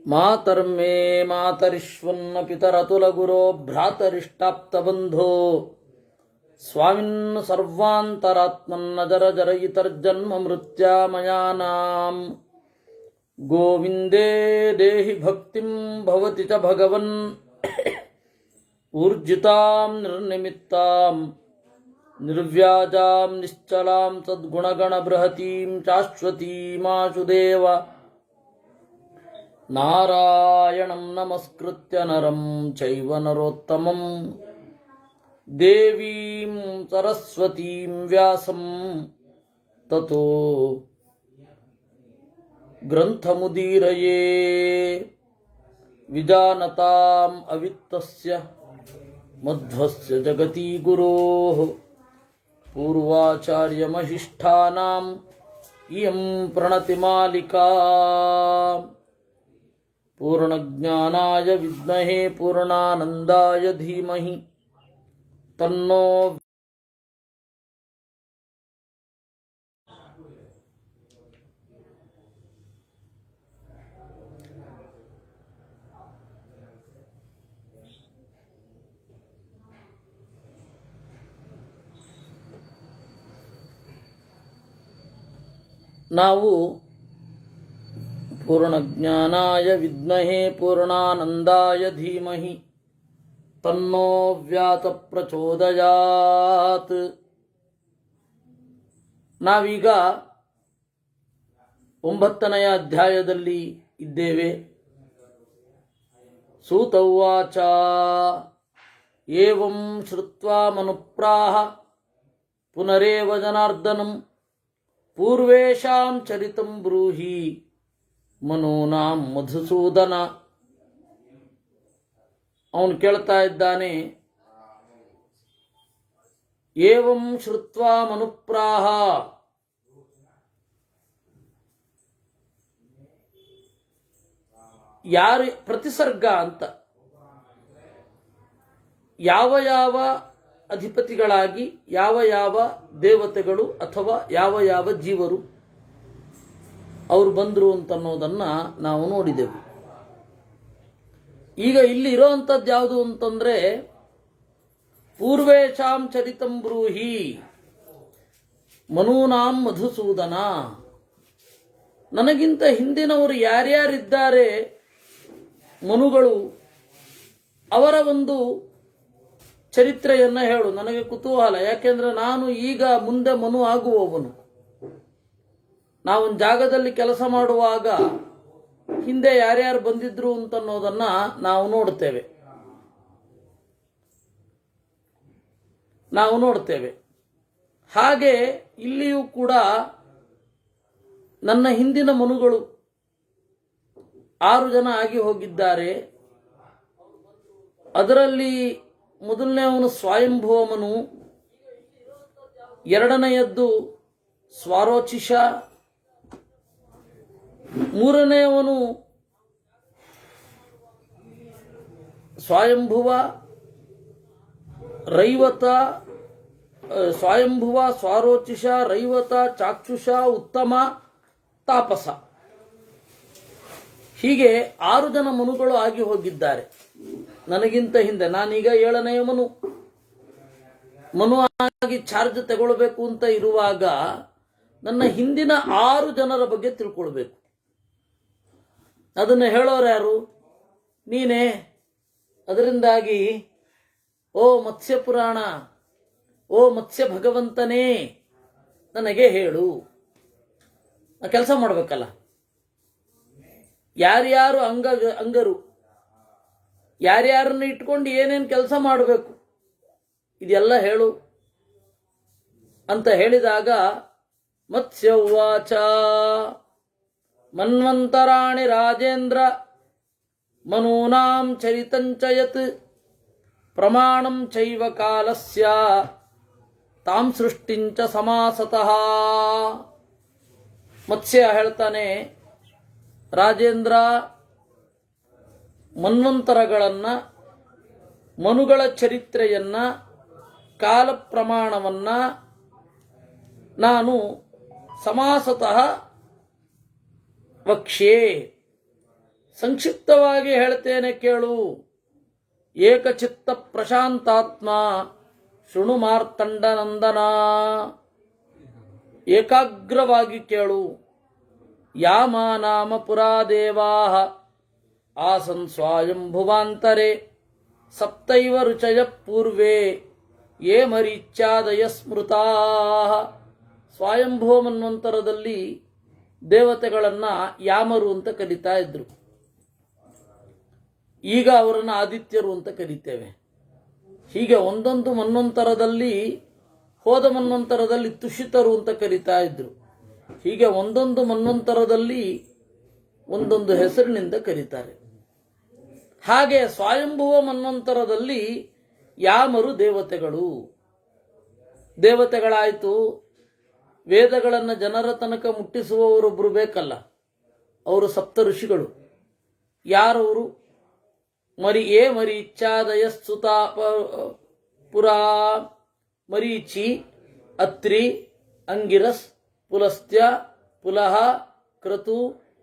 ಮಾತರ್ಮೇ ಮಾತರಿಶ್ವನ್ನ ಪಿತರತುಲಗುರೋ ಭ್ರಾತರಿಷ್ಟಾಪ್ತಬಂಧೋ ಸ್ವಾಮಿನ್ ಸರ್ವಾಂತರಾತ್ಮನ್ನ ಜರ ಜರಯಿತರ್ಜನ್ಮ ಮೃತ್ಯಾಮಯಾನಾಂ ಗೋವಿಂದೇ ದೇಹಿ ಭಕ್ತಿಂ ಭವತಿ ಚ ಭಗವನ್ ಊರ್ಜಿತಾಂ ನಿರ್ನಿಮಿತ್ತಾಂ ನಿರ್ವ್ಯಾಜಾಂ ನಿಶ್ಚಲಾಂ ಸದ್ಗುಣಗಣ ಬೃಹತೀಂ ಶಾಶ್ವತೀಮಾಶುದೇವ ನಾರಾಯಣಂ ನಮಸ್ಕೃತ್ಯ ನರಂ ಚೈವ ನರೋತ್ತಮಂ ದೇವೀಂ ಸರಸ್ವತೀಂ ವ್ಯಾಸಂ ತತೋ ಗ್ರಂಥಮುದೀರಯೇ ವಿಜಾನತಾಂ ಅವಿತ್ತಸ್ಯ ಮಧ್ವಸ್ಯ ಜಗತಿ ಗುರೋಃ ಪೂರ್ವಾಚಾರ್ಯಮಹಿಷ್ಠಾನಾಂ ಇಯಂ ಪ್ರಣತಿಮಾಲಿಕಾ ಪೂರ್ಣಜ್ಞಾನಾಯ ವಿದ್ಮಹೇ ಪೂರ್ಣಾನಂದಾಯ ಧೀಮಹಿ ತನ್ನೋ ನಾವು ಪೂರ್ಣಜ್ಞಾನಾಯ ವಿದ್ಮಹೇ ಪೂರ್ಣಾನಂದಾಯ ಧೀಮಹಿ ತನ್ನೋ ವ್ಯಾತ ಪ್ರಚೋದಯಾತ್. ನಾವೀಗ 9ನೇ ಅಧ್ಯಾಯದಲ್ಲಿ ಇದ್ದೇವೆ. ಸೂತ ಉವಾಚ ಏವಂ ಶ್ರುತ್ವಾ ಮನುಪ್ರಾಹ ಪುನರೇವ ಜನಾರ್ದನಂ ಪೂರ್ವೇಷಾಂ ಚರಿತಂ ಬ್ರೂಹಿ ಮನೂನಾಂ ಮಧುಸೂದನ. ಅವನು ಕೇಳ್ತಾ ಇದ್ದಾನೆ, ಏವಂ ಶ್ರುತ್ವಾ ಮನುಪ್ರಾಹ, ಯಾರು ಪ್ರತಿಸರ್ಗ ಅಂತ ಯಾವ ಯಾವ ಅಧಿಪತಿಗಳಾಗಿ ಯಾವ ಯಾವ ದೇವತೆಗಳು ಅಥವಾ ಯಾವ ಯಾವ ಜೀವರು ಅವರು ಬಂದರು ಅಂತನ್ನೋದನ್ನು ನಾವು ನೋಡಿದೆವು. ಈಗ ಇಲ್ಲಿ ಇರೋವಂಥದ್ದು ಯಾವುದು ಅಂತಂದರೆ ಪೂರ್ವೇಶಾಂ ಚರಿತಂ ಬ್ರೂಹಿ ಮನೂನಾಂ ಮಧುಸೂದನ. ನನಗಿಂತ ಹಿಂದಿನವರು ಯಾರ್ಯಾರಿದ್ದಾರೆ ಮನುಗಳು, ಅವರ ಒಂದು ಚರಿತ್ರೆಯನ್ನು ಹೇಳು, ನನಗೆ ಕುತೂಹಲ. ಯಾಕೆಂದರೆ ನಾನು ಈಗ ಮುಂದೆ ಮನು ಆಗುವವನು. ನಾವೊಂದು ಜಾಗದಲ್ಲಿ ಕೆಲಸ ಮಾಡುವಾಗ ಹಿಂದೆ ಯಾರ್ಯಾರು ಬಂದಿದ್ರು ಅಂತನ್ನೋದನ್ನು ನಾವು ನೋಡ್ತೇವೆ. ಹಾಗೆ ಇಲ್ಲಿಯೂ ಕೂಡ ನನ್ನ ಹಿಂದಿನ ಮನುಗಳು 6 ಜನ ಆಗಿ ಹೋಗಿದ್ದಾರೆ. ಅದರಲ್ಲಿ ಮೊದಲನೆಯವನು ಸ್ವಯಂಭುವ ಮನು, ಎರಡನೆಯದ್ದು ಸ್ವಾರೋಚಿಷ, ಮೂರನೆಯವನು ಸ್ವಯಂಭುವ, ರೈವತ, ಸ್ವಯಂಭುವ, ಸ್ವಾರೋಚಿಷ, ರೈವತ, ಚಾಕ್ಷುಷ, ಉತ್ತಮ, ತಾಪಸ. ಹೀಗೆ 6 ಜನ ಮನುಗಳು ಆಗಿ ಹೋಗಿದ್ದಾರೆ ನನಗಿಂತ ಹಿಂದೆ. ನಾನೀಗ 7ನೆಯ ಮನು ಆಗಿ ಚಾರ್ಜ್ ತಗೊಳ್ಬೇಕು ಅಂತ ಇರುವಾಗ ನನ್ನ ಹಿಂದಿನ 6 ಜನರ ಬಗ್ಗೆ ತಿಳ್ಕೊಳ್ಬೇಕು. ಅದನ್ನು ಹೇಳೋರು ಯಾರು? ನೀನೇ. ಅದರಿಂದಾಗಿ ಓ ಮತ್ಸ್ಯ ಪುರಾಣ, ಓ ಮತ್ಸ್ಯ ಭಗವಂತನೇ, ನನಗೆ ಹೇಳು. ಕೆಲಸ ಮಾಡಬೇಕಲ್ಲ. ಯಾರ್ಯಾರು ಅಂಗರು, ಯಾರ್ಯಾರನ್ನು ಇಟ್ಕೊಂಡು ಏನೇನು ಕೆಲಸ ಮಾಡಬೇಕು ಇದೆಲ್ಲ ಹೇಳು ಅಂತ ಹೇಳಿದಾಗ ಮತ್ಸ್ಯ ಉವಾಚ ಮನ್ವಂತರಾಣಿ ರಾಜೇಂದ್ರ ಮನೂನಾಂ ಚರಿತಂಚಯತ್ ಪ್ರಮಾಣಂ ಚೈವ ಕಾಲಸ್ಯ ತಾಂ ಸೃಷ್ಟಿಂಚ ಸಮಾಸತಃ. ಮತ್ಸ್ಯ ಹೇಳ್ತಾನೆ, ರಾಜೇಂದ್ರ, ಮನ್ವಂತರಗಳನ್ನು, ಮನುಗಳ ಚರಿತ್ರೆಯನ್ನು, ಕಾಲ ಪ್ರಮಾಣವನ್ನು ನಾನು ಸಮಾಸತಃ ವಕ್ಷ್ಯೆ, ಸಂಕ್ಷಿಪ್ತವಾಗಿ ಹೇಳ್ತೇನೆ ಕೇಳು. ಏಕಚಿತ್ತ ಪ್ರಶಾಂತಾತ್ಮ ಶೃಣು ಮಾರ್ತಂಡನಂದನ. ಏಕಾಗ್ರವಾಗಿ ಕೇಳು. ಯಾಮ ನಾಮ ಪುರಾದೇವಾ ಆಸನ್ ಸ್ವಾಯಂಭುವಾಂತರೆ ಸಪ್ತೈವ ರುಚಯ ಪೂರ್ವೇ ಯೇ ಮರೀಚ್ಯಾದಯ ಸ್ಮೃತಾ. ಸ್ವಯಂಭುವ ಮನ್ವಂತರದಲ್ಲಿ ದೇವತೆಗಳನ್ನು ಯಾಮರು ಅಂತ ಕರೀತಾ ಇದ್ರು. ಈಗ ಅವರನ್ನು ಆದಿತ್ಯರು ಅಂತ ಕರೀತೇವೆ. ಹೀಗೆ ಒಂದೊಂದು ಮನ್ವಂತರದಲ್ಲಿ, ಹೋದ ಮನ್ವಂತರದಲ್ಲಿ ತುಷಿತರು ಅಂತ ಕರೀತಾ ಇದ್ರು. ಹೀಗೆ ಒಂದೊಂದು ಮನ್ವಂತರದಲ್ಲಿ ಒಂದೊಂದು ಹೆಸರಿನಿಂದ ಕರೀತಾರೆ. ಹಾಗೆ ಸ್ವಯಂಭುವ ಮನ್ವಂತರದಲ್ಲಿ ಯಾಮರು ದೇವತೆಗಳು. ದೇವತೆಗಳಾಯಿತು. ವೇದಗಳನ್ನು ಜನರ ತನಕ ಮುಟ್ಟಿಸುವವರೊಬ್ಬರು ಬೇಕಲ್ಲ, ಅವರು ಸಪ್ತ ಋಷಿಗಳು. ಯಾರವರು? ಮರೀಚ್ಯಾದಯ ಸುತ ಪುರಾ. ಮರೀಚಿ, ಅತ್ರಿ, ಅಂಗಿರಸ್, ಪುಲಸ್ತ್ಯ, ಪುಲಹ, ಕ್ರತು,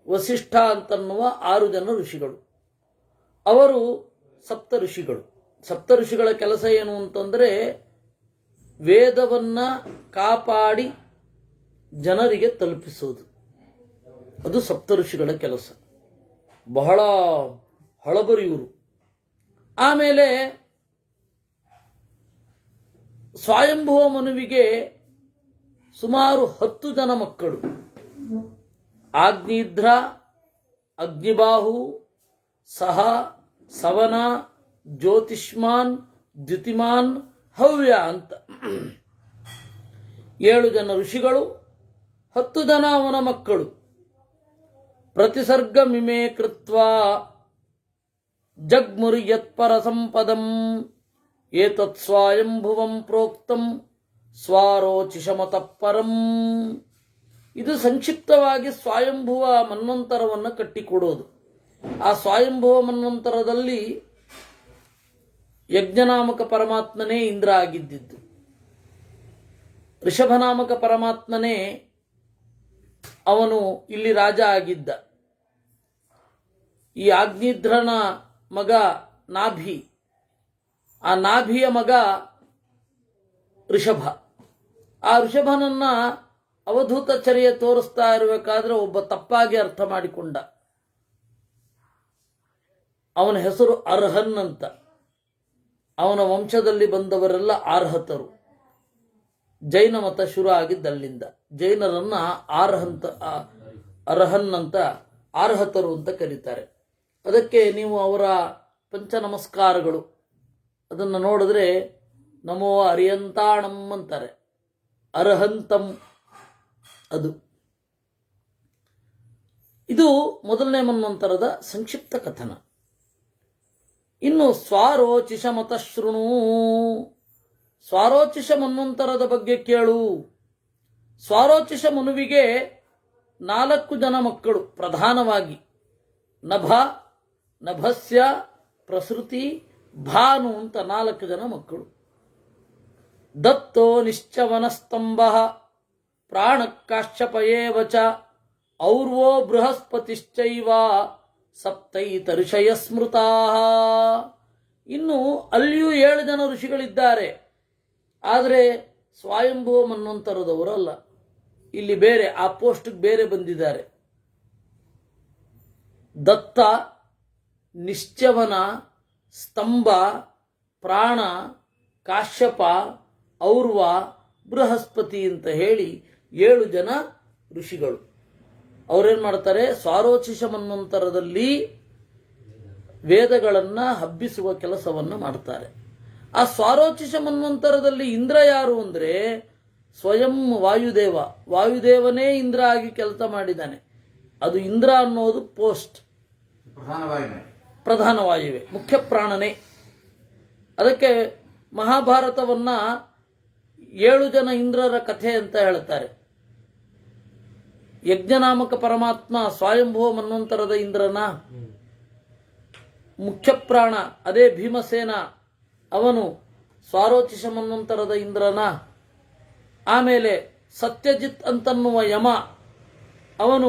ವಸಿಷ್ಠ ಅಂತನ್ನುವ 6 ಜನ ಋಷಿಗಳು. ಅವರು ಸಪ್ತ ಋಷಿಗಳು. ಸಪ್ತ ಋಷಿಗಳ ಕೆಲಸ ಏನು ಅಂತಂದರೆ, ವೇದವನ್ನ ಕಾಪಾಡಿ ಜನರಿಗೆ ತಲುಪಿಸೋದು. ಅದು ಸಪ್ತ ಋಷಿಗಳ ಕೆಲಸ. ಬಹಳ ಹಳಬರಿಯವರು. ಆಮೇಲೆ ಸ್ವಯಂಭುವ ಮನುವಿಗೆ ಸುಮಾರು 10 ಜನ ಮಕ್ಕಳು. ಆಗ್ನಿಧ್ರ, ಅಗ್ನಿಬಾಹು, ಸಹ, ಸವನ, ಜ್ಯೋತಿಷ್ಮಾನ್, ದ್ಯುತಿಮಾನ್, ಹವ್ಯ ಅಂತ 7 ಜನ ಋಷಿಗಳು, 10 ಜನ ಅವನ ಮಕ್ಕಳು. ಪ್ರತಿಸರ್ಗ ಮಿಮೆ ಕೃತ್ವಾ ಜಗ್ಮುರಿ ಯತ್ಪರ ಸಂಪದಂ ಏತತ್ ಸ್ವಯಂಭುವಂ ಪ್ರೋಕ್ತಂ ಸ್ವಾರೋಚಿಷಮತಃ ಪರಂ. ಇದು ಸಂಕ್ಷಿಪ್ತವಾಗಿ ಸ್ವಯಂಭುವ ಮನ್ವಂತರವನ್ನು ಕಟ್ಟಿಕೊಡೋದು. ಆ ಸ್ವಯಂಭುವ ಮನ್ವಂತರದಲ್ಲಿ ಯಜ್ಞನಾಮಕ ಪರಮಾತ್ಮನೇ ಇಂದ್ರ ಆಗಿದ್ದಿದ್ದು. ಋಷಭನಾಮಕ ಪರಮಾತ್ಮನೇ ಅವನು ಇಲ್ಲಿ ರಾಜ ಆಗಿದ್ದ. ಈ ಆಗ್ನಿಧ್ರನ ಮಗ ನಾಭಿ, ಆ ನಾಭಿಯ ಮಗ ಋಷಭ. ಆ ಋಷಭನನ್ನ ಅವಧೂತ ಚರ್ಯ ತೋರಿಸ್ತಾ ಇರಬೇಕಾದ್ರೆ ಒಬ್ಬ ತಪ್ಪಾಗಿ ಅರ್ಥ ಮಾಡಿಕೊಂಡ. ಅವನ ಹೆಸರು ಅರ್ಹನ್ ಅಂತ. ಅವನ ವಂಶದಲ್ಲಿ ಬಂದವರೆಲ್ಲ ಆರ್ಹತರು. ಜೈನ ಮತ ಶುರು ಆಗಿದ್ದಲ್ಲಿಂದ. ಜೈನರನ್ನ ಅರ್ಹನ್ ಅಂತ, ಆರ್ಹತರು ಅಂತ ಕರೀತಾರೆ. ಅದಕ್ಕೆ ನೀವು ಅವರ ಪಂಚ ನಮಸ್ಕಾರಗಳು ಅದನ್ನು ನೋಡಿದ್ರೆ ನಮೋ ಅರಿಯಂತಾಣಂ ಅಂತಾರೆ. ಅರ್ಹಂತಂ ಅದು. ಇದು ಮೊದಲನೇ ಮನ್ವಂತರದ ಸಂಕ್ಷಿಪ್ತ ಕಥನ. ಇನ್ನು ಸ್ವಾರೋಚಿಷ ಮತಶೃಣು. ಸ್ವಾರೋಚಿಷ ಮನ್ವಂತರದ ಬಗ್ಗೆ ಕೇಳು. ಸ್ವಾರೋಚಿಷ ಮನುವಿಗೆ 4 ಜನ ಮಕ್ಕಳು ಪ್ರಧಾನವಾಗಿ. ನಭ, ನಭಸ್ಯ, ಪ್ರಸೃತಿ, ಭಾನು ಅಂತ 4 ಜನ ಮಕ್ಕಳು. ದತ್ತೋ ನಿಶ್ಚವನಸ್ತಂಭ ಪ್ರಾಣಕಾಶ್ಯಪಯೇವ ಚ ಔರ್ವೋ ಬೃಹಸ್ಪತಿಶ್ಚೈವ ಸಪ್ತೈತಋಷಯ ಸ್ಮೃತಾ. ಇನ್ನು ಅಲ್ಲಿಯೂ 7 ಜನ ಋಷಿಗಳಿದ್ದಾರೆ. ಆದರೆ ಸ್ವಯಂಭುವ ಮನ್ವಂತರದವರಲ್ಲ. ಇಲ್ಲಿ ಬೇರೆ, ಆ ಪೋಸ್ಟ್ಗೆ ಬೇರೆ ಬಂದಿದ್ದಾರೆ. ದತ್ತ, ನಿಶ್ಚವನ, ಸ್ತಂಭ, ಪ್ರಾಣ, ಕಾಶ್ಯಪ, ಔರ್ವ, ಬೃಹಸ್ಪತಿ ಅಂತ ಹೇಳಿ 7 ಜನ ಋಷಿಗಳು. ಅವರೇನು ಮಾಡ್ತಾರೆ? ಸ್ವಾರೋಚಿಷ ಮನ್ವಂತರದಲ್ಲಿ ವೇದಗಳನ್ನು ಹಬ್ಬಿಸುವ ಕೆಲಸವನ್ನು ಮಾಡ್ತಾರೆ. ಆ ಸ್ವಾರೋಚಿಷ ಮನ್ವಂತರದಲ್ಲಿ ಇಂದ್ರ ಯಾರು ಅಂದರೆ ಸ್ವಯಂ ವಾಯುದೇವ. ವಾಯುದೇವನೇ ಇಂದ್ರ ಆಗಿ ಕೆಲಸ ಮಾಡಿದ್ದಾನೆ. ಅದು ಇಂದ್ರ ಅನ್ನೋದು ಪೋಸ್ಟ್, ಪ್ರಧಾನ ವಾಯುವೆ, ಮುಖ್ಯ ಪ್ರಾಣನೇ. ಅದಕ್ಕೆ ಮಹಾಭಾರತವನ್ನ 7 ಜನ ಇಂದ್ರರ ಕಥೆ ಅಂತ ಹೇಳ್ತಾರೆ. ಯಜ್ಞನಾಮಕ ಪರಮಾತ್ಮ ಸ್ವಯಂಭುವ ಮನ್ವಂತರದ ಇಂದ್ರನ ಮುಖ್ಯ ಪ್ರಾಣ, ಅದೇ ಭೀಮಸೇನ, ಅವನು ಸ್ವಾರೋಚಿಷ ಮನ್ವಂತರದ ಇಂದ್ರನ. ಆಮೇಲೆ ಸತ್ಯಜಿತ್ ಅಂತನ್ನುವ ಯಮ, ಅವನು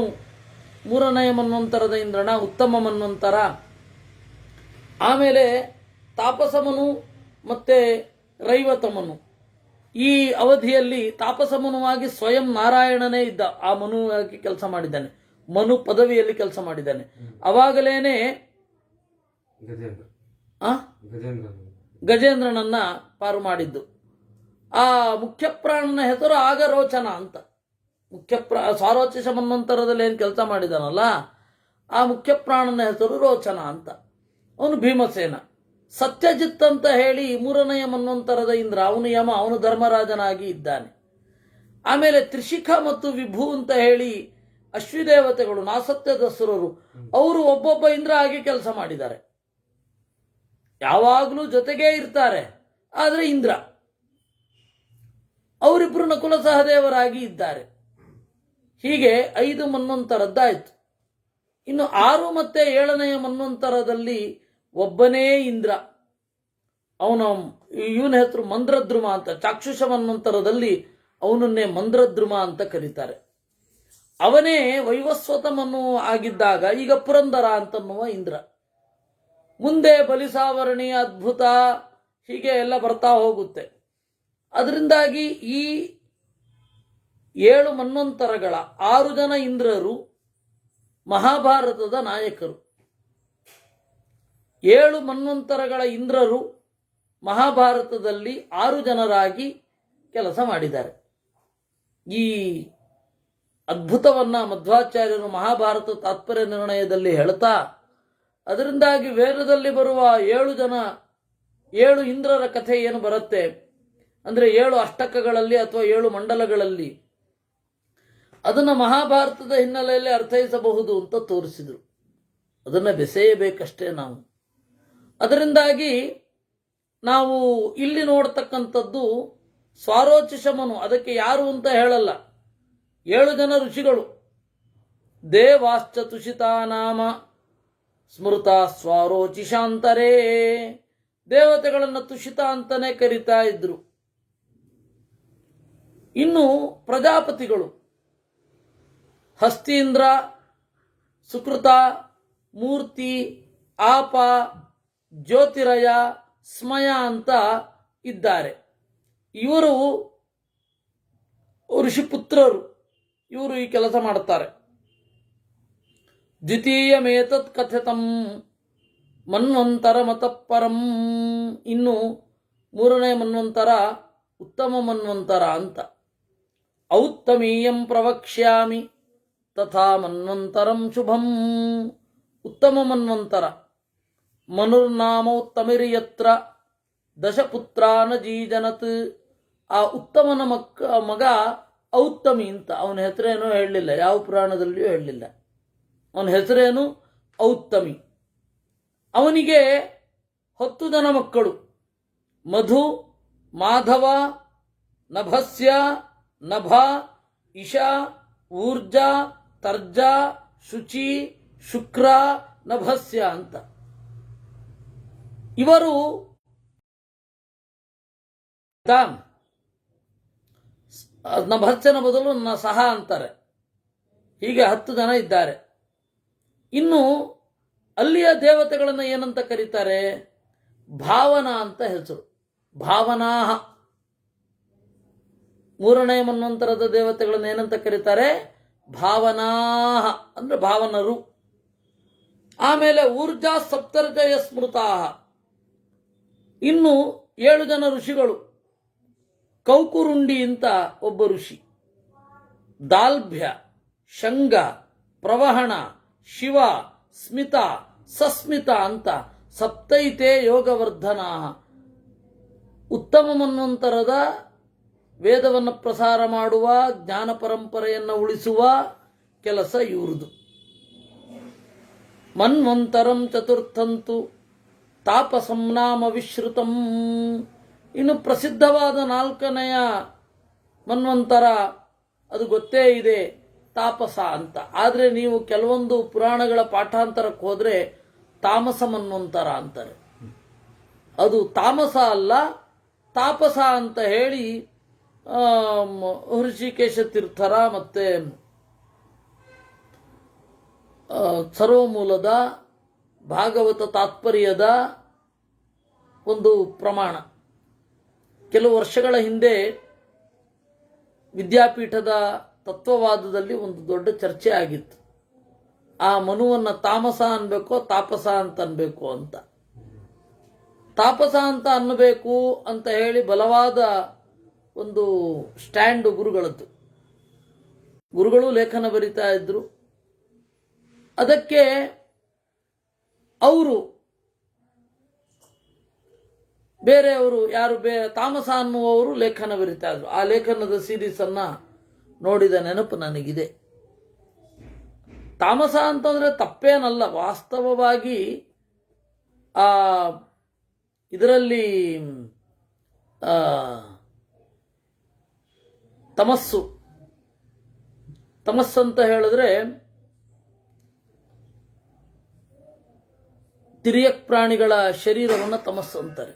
ಮೂರನೆಯ ಮನ್ವಂತರದ ಇಂದ್ರನ, ಉತ್ತಮ ಮನ್ವಂತರ. ಆಮೇಲೆ ತಾಪಸಮನು ಮತ್ತೆ ರೈವತಮನು. ಈ ಅವಧಿಯಲ್ಲಿ ತಾಪಸಮನುವಾಗಿ ಸ್ವಯಂ ನಾರಾಯಣನೇ ಇದ್ದ. ಆ ಮನುವಾಗಿ ಕೆಲಸ ಮಾಡಿದ್ದಾನೆ, ಮನು ಪದವಿಯಲ್ಲಿ ಕೆಲಸ ಮಾಡಿದ್ದಾನೆ. ಅವಾಗಲೇನೆ ಗಜೇಂದ್ರನನ್ನ ಪಾರು ಮಾಡಿದ್ದು. ಆ ಮುಖ್ಯ ಪ್ರಾಣನ ಹೆಸರು ಆಗರೋಚನ ಅಂತ. ಸಾರೋಚಿಷ ಮನ್ವಂತರದಲ್ಲಿ ಏನು ಕೆಲಸ ಮಾಡಿದಾನಲ್ಲ, ಆ ಮುಖ್ಯ ಪ್ರಾಣನ ಹೆಸರು ರೋಚನ ಅಂತ. ಅವನು ಭೀಮಸೇನ. ಸತ್ಯಜಿತ್ ಅಂತ ಹೇಳಿ ಮೂರನೆಯ ಮನ್ವಂತರದ ಇಂದ್ರ, ಅವನು ಯಮ, ಅವನು ಧರ್ಮರಾಜನಾಗಿ ಇದ್ದಾನೆ. ಆಮೇಲೆ ತ್ರಿಶಿಖ ಮತ್ತು ವಿಭು ಅಂತ ಹೇಳಿ ಅಶ್ವಿದೇವತೆಗಳು, ನಾಸತ್ಯದಸುರರು, ಅವರು ಒಬ್ಬೊಬ್ಬ ಇಂದ್ರ ಆಗಿ ಕೆಲಸ ಮಾಡಿದ್ದಾರೆ. ಯಾವಾಗಲೂ ಜೊತೆಗೇ ಇರ್ತಾರೆ, ಆದರೆ ಇಂದ್ರ ಅವರಿಬ್ರು ನಕುಲ ಸಹದೇವರಾಗಿ ಇದ್ದಾರೆ. ಹೀಗೆ 5 ಮನ್ವಂತರದ್ದಾಯ್ತು. ಇನ್ನು 6 ಮತ್ತೆ 7ನೆಯ ಮನ್ವಂತರದಲ್ಲಿ ಒಬ್ಬನೇ ಇಂದ್ರ, ಇವನ ಹೆಸರು ಮಂದ್ರದ್ರುಮ ಅಂತ. ಚಾಕ್ಷುಷ ಮನ್ವಂತರದಲ್ಲಿ ಅವನನ್ನೇ ಮಂದ್ರದ್ರುಮ ಅಂತ ಕರೀತಾರೆ. ಅವನೇ ವೈವಸ್ವತಮನು ಆಗಿದ್ದಾಗ ಈಗ ಪುರಂದರ ಅಂತನ್ನುವ ಇಂದ್ರ. ಮುಂದೆ ಬಲಿಸಾವರಣಿ, ಅದ್ಭುತ, ಹೀಗೆ ಎಲ್ಲ ಬರ್ತಾ ಹೋಗುತ್ತೆ. ಅದರಿಂದಾಗಿ ಈ 7 ಮನ್ವಂತರಗಳ 6 ಜನ ಇಂದ್ರರು ಮಹಾಭಾರತದ ನಾಯಕರು. 7 ಮನ್ವಂತರಗಳ ಇಂದ್ರರು ಮಹಾಭಾರತದಲ್ಲಿ 6 ಜನರಾಗಿ ಕೆಲಸ ಮಾಡಿದ್ದಾರೆ. ಈ ಅದ್ಭುತವನ್ನ ಮಧ್ವಾಚಾರ್ಯರು ಮಹಾಭಾರತ ತಾತ್ಪರ್ಯ ನಿರ್ಣಯದಲ್ಲಿ ಹೇಳ್ತಾ, ಅದರಿಂದಾಗಿ ವೇದದಲ್ಲಿ ಬರುವ 7 ಇಂದ್ರರ ಕಥೆ ಏನು ಬರುತ್ತೆ ಅಂದ್ರೆ 7 ಅಷ್ಟಕಗಳಲ್ಲಿ ಅಥವಾ 7 ಮಂಡಲಗಳಲ್ಲಿ, ಅದನ್ನು ಮಹಾಭಾರತದ ಹಿನ್ನೆಲೆಯಲ್ಲಿ ಅರ್ಥೈಸಬಹುದು ಅಂತ ತೋರಿಸಿದರು. ಅದನ್ನು ಬೆಸೆಯಬೇಕಷ್ಟೇ ನಾವು. ಅದರಿಂದಾಗಿ ನಾವು ಇಲ್ಲಿ ನೋಡ್ತಕ್ಕಂಥದ್ದು ಸ್ವಾರೋಚಿಷಮನು. ಅದಕ್ಕೆ ಯಾರು ಅಂತ ಹೇಳಲ್ಲ, 7 ಜನ ಋಷಿಗಳು. ದೇವಾಶ್ಚ ತುಷಿತಾ ನಾಮ ಸ್ಮೃತ ಸ್ವಾರೋಚಿಷಾಂತರೇ. ದೇವತೆಗಳನ್ನು ತುಷಿತ ಅಂತಾನೆ ಕರೀತಾ ಇದ್ರು. ಇನ್ನು ಪ್ರಜಾಪತಿಗಳು ಹಸ್ತೀಂದ್ರ, ಸುಕೃತ, ಮೂರ್ತಿ, ಆಪ, ಜ್ಯೋತಿರಯ, ಸ್ಮಯ ಅಂತ ಇದ್ದಾರೆ. ಇವರು ಋಷಿಪುತ್ರರು, ಇವರು ಈ ಕೆಲಸ ಮಾಡುತ್ತಾರೆ. ದ್ವಿತೀಯಮೇತತ್ ಕಥಿತಂ ಮನ್ವಂತರ ಮತಃಪರಂ. ಇನ್ನು 3ನೇ ಮನ್ವಂತರ ಉತ್ತಮ ಮನ್ವಂತರ ಅಂತ. ಔತ್ತಮೀಯಂ ಪ್ರವಕ್ಷ್ಯಾಮಿ ತಥಾ ಮನ್ವಂತರಂ ಶುಭಂ. ಉತ್ತಮ ಮನ್ವಂತರ ಮನುರ್ನಾಮೋತ್ತಮಿರ್ಯತ್ರ ದಶಪುತ್ರಾನ ಜೀಜನತ್. ಆ ಉತ್ತಮನ ಮಗ ಔತ್ತಮಿ ಅಂತ. ಅವನ ಹೆಸರೇನೋ ಹೇಳಲಿಲ್ಲ, ಯಾವ ಪುರಾಣದಲ್ಲಿಯೂ ಹೇಳಲಿಲ್ಲ. ಅವನ ಹೆಸರೇನು ಔತ್ತಮಿ. ಅವನಿಗೆ 10 ಜನ ಮಕ್ಕಳು. ಮಧು, ಮಾಧವ, ನಭಸ್ಯ, ನಭ, ಇಶಾ, ಊರ್ಜ, ತರ್ಜ, ಶುಚಿ, ಶುಕ್ರ, ನಭಸ್ಯ ಅಂತ. ಇವರು ನಭಸ್ಯನ ಬದಲು ಸಹ ಅಂತಾರೆ. ಹೀಗೆ 10 ಜನ ಇದ್ದಾರೆ. ಇನ್ನು ಅಲ್ಲಿಯ ದೇವತೆಗಳನ್ನು ಏನಂತ ಕರೀತಾರೆ? ಭಾವನಾ ಅಂತ ಹೆಸರು. ಭಾವನಾಹ. 3ನೇ ಮನ್ವಂತರದ ದೇವತೆಗಳನ್ನು ಏನಂತ ಕರೀತಾರೆ? ಭಾವನಾಹ ಅಂದ್ರೆ ಭಾವನರು. ಆಮೇಲೆ ಊರ್ಜಾ ಸಪ್ತರ್ಜಯ ಸ್ಮೃತಾಹ. ಇನ್ನು 7 ಜನ ಋಷಿಗಳು. ಕೌಕುರುಂಡಿ ಅಂತ ಒಬ್ಬ ಋಷಿ, ದಾಲ್ಭ್ಯ, ಶಂಗ, ಪ್ರವಹಣ, ಶಿವ, ಸ್ಮಿತ, ಸಸ್ಮಿತ ಅಂತ ಸಪ್ತೈತೆ ಯೋಗವರ್ಧನಾ. ಉತ್ತಮ ಮನ್ವಂತರದ ವೇದವನ್ನು ಪ್ರಸಾರ ಮಾಡುವ, ಜ್ಞಾನ ಪರಂಪರೆಯನ್ನು ಉಳಿಸುವ ಕೆಲಸ ಇವ್ರದು. ಮನ್ವಂತರಂ ಚತುರ್ಥಂತು ತಾಪಸಂ ನಾಮ ವಿಶ್ರುತಂ. ಇನ್ನು ಪ್ರಸಿದ್ಧವಾದ 4ನೆಯ ಮನ್ವಂತರ ಅದು ಗೊತ್ತೇ ಇದೆ, ತಾಪಸ ಅಂತ. ಆದರೆ ನೀವು ಕೆಲವೊಂದು ಪುರಾಣಗಳ ಪಾಠಾಂತರಕ್ಕೆ ಹೋದರೆ ತಾಮಸ ಮನ್ವಂತರ ಅಂತಾರೆ. ಅದು ತಾಮಸ ಅಲ್ಲ, ತಾಪಸ ಅಂತ ಹೇಳಿ ಹೃಷಿಕೇಶ ತೀರ್ಥರ ಮತ್ತೆ ಸರ್ವಮೂಲದ ಭಾಗವತ ತಾತ್ಪರ್ಯದ ಒಂದು ಪ್ರಮಾಣ. ಕೆಲವು ವರ್ಷಗಳ ಹಿಂದೆ ವಿದ್ಯಾಪೀಠದ ತತ್ವವಾದದಲ್ಲಿ ಒಂದು ದೊಡ್ಡ ಚರ್ಚೆ ಆಗಿತ್ತು. ಆ ಮನುವನ್ನು ತಾಮಸ ಅನ್ಬೇಕೋ ತಾಪಸ ಅಂತ ಅನ್ಬೇಕು ಅಂತ. ತಾಪಸ ಅಂತ ಅನ್ನಬೇಕು ಅಂತ ಹೇಳಿ ಬಲವಾದ ಒಂದು ಸ್ಟ್ಯಾಂಡ್ ಗುರುಗಳದ್ದು. ಗುರುಗಳು ಲೇಖನ ಬರಿತಾ ಇದ್ರು. ಅದಕ್ಕೆ ಅವರು ಬೇರೆಯವರು ಯಾರು ತಾಮಸ ಅನ್ನುವವರು ಲೇಖನ ಬರಿತಾ ಇದ್ರು. ಆ ಲೇಖನದ ಸೀರೀಸನ್ನು ನೋಡಿದ ನೆನಪು ನನಗಿದೆ. ತಾಮಸ ಅಂತಂದರೆ ತಪ್ಪೇನಲ್ಲ. ವಾಸ್ತವವಾಗಿ ಆ ಇದರಲ್ಲಿ ತಮಸ್ಸಂತ ಹೇಳಿದ್ರೆ ತಿರ್ಯಕ್ ಪ್ರಾಣಿಗಳ ಶರೀರವನ್ನು ತಮಸ್ಸು ಅಂತಾರೆ.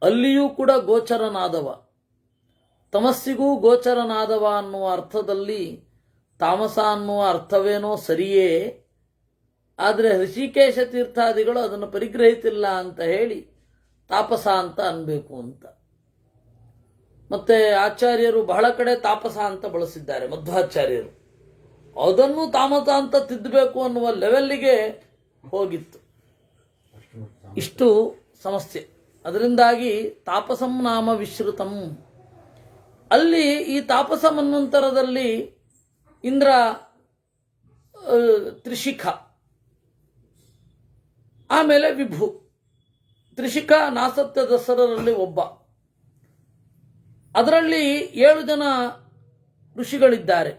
ಅಲ್ಲಿಯೂ ಕೂಡ ಗೋಚರನಾದವ, ತಮಸ್ಸಿಗೂ ಗೋಚರನಾದವ ಅನ್ನುವ ಅರ್ಥದಲ್ಲಿ ತಾಮಸ ಅನ್ನುವ ಅರ್ಥವೇನೋ ಸರಿಯೇ, ಆದರೆ ಋಷಿಕೇಶ ತೀರ್ಥಾದಿಗಳು ಅದನ್ನು ಪರಿಗ್ರಹಿಸಿಲ್ಲ ಅಂತ ಹೇಳಿ ತಾಪಸ ಅಂತ ಅನ್ಬೇಕು ಅಂತ. ಮತ್ತೆ ಆಚಾರ್ಯರು ಬಹಳ ಕಡೆ ತಾಪಸ ಅಂತ ಬಳಸಿದ್ದಾರೆ. ಮಧ್ವಾಚಾರ್ಯರು ಅದನ್ನು ತಾಮಸ ಅಂತ ತಿದ್ದಬೇಕು ಅನ್ನುವ ಲೆವೆಲ್ಲಿಗೆ ಹೋಗಿತ್ತು. ಇಷ್ಟು ಸಮಸ್ಯೆ. ಅದರಿಂದಾಗಿ ತಾಪಸಂ ನಾಮ ವಿಶ್ರುತಂ. ಅಲ್ಲಿ ಈ ತಾಪಸ ಮನ್ವಂತರದಲ್ಲಿ ಇಂದ್ರ ತ್ರಿಶಿಖ, ಆಮೇಲೆ ವಿಭು. ತ್ರಿಶಿಖ ನಾಸತ್ಯ ದಸರಲ್ಲಿ ಒಬ್ಬ. ಅದರಲ್ಲಿ 7 ಜನ ಋಷಿಗಳಿದ್ದಾರೆ.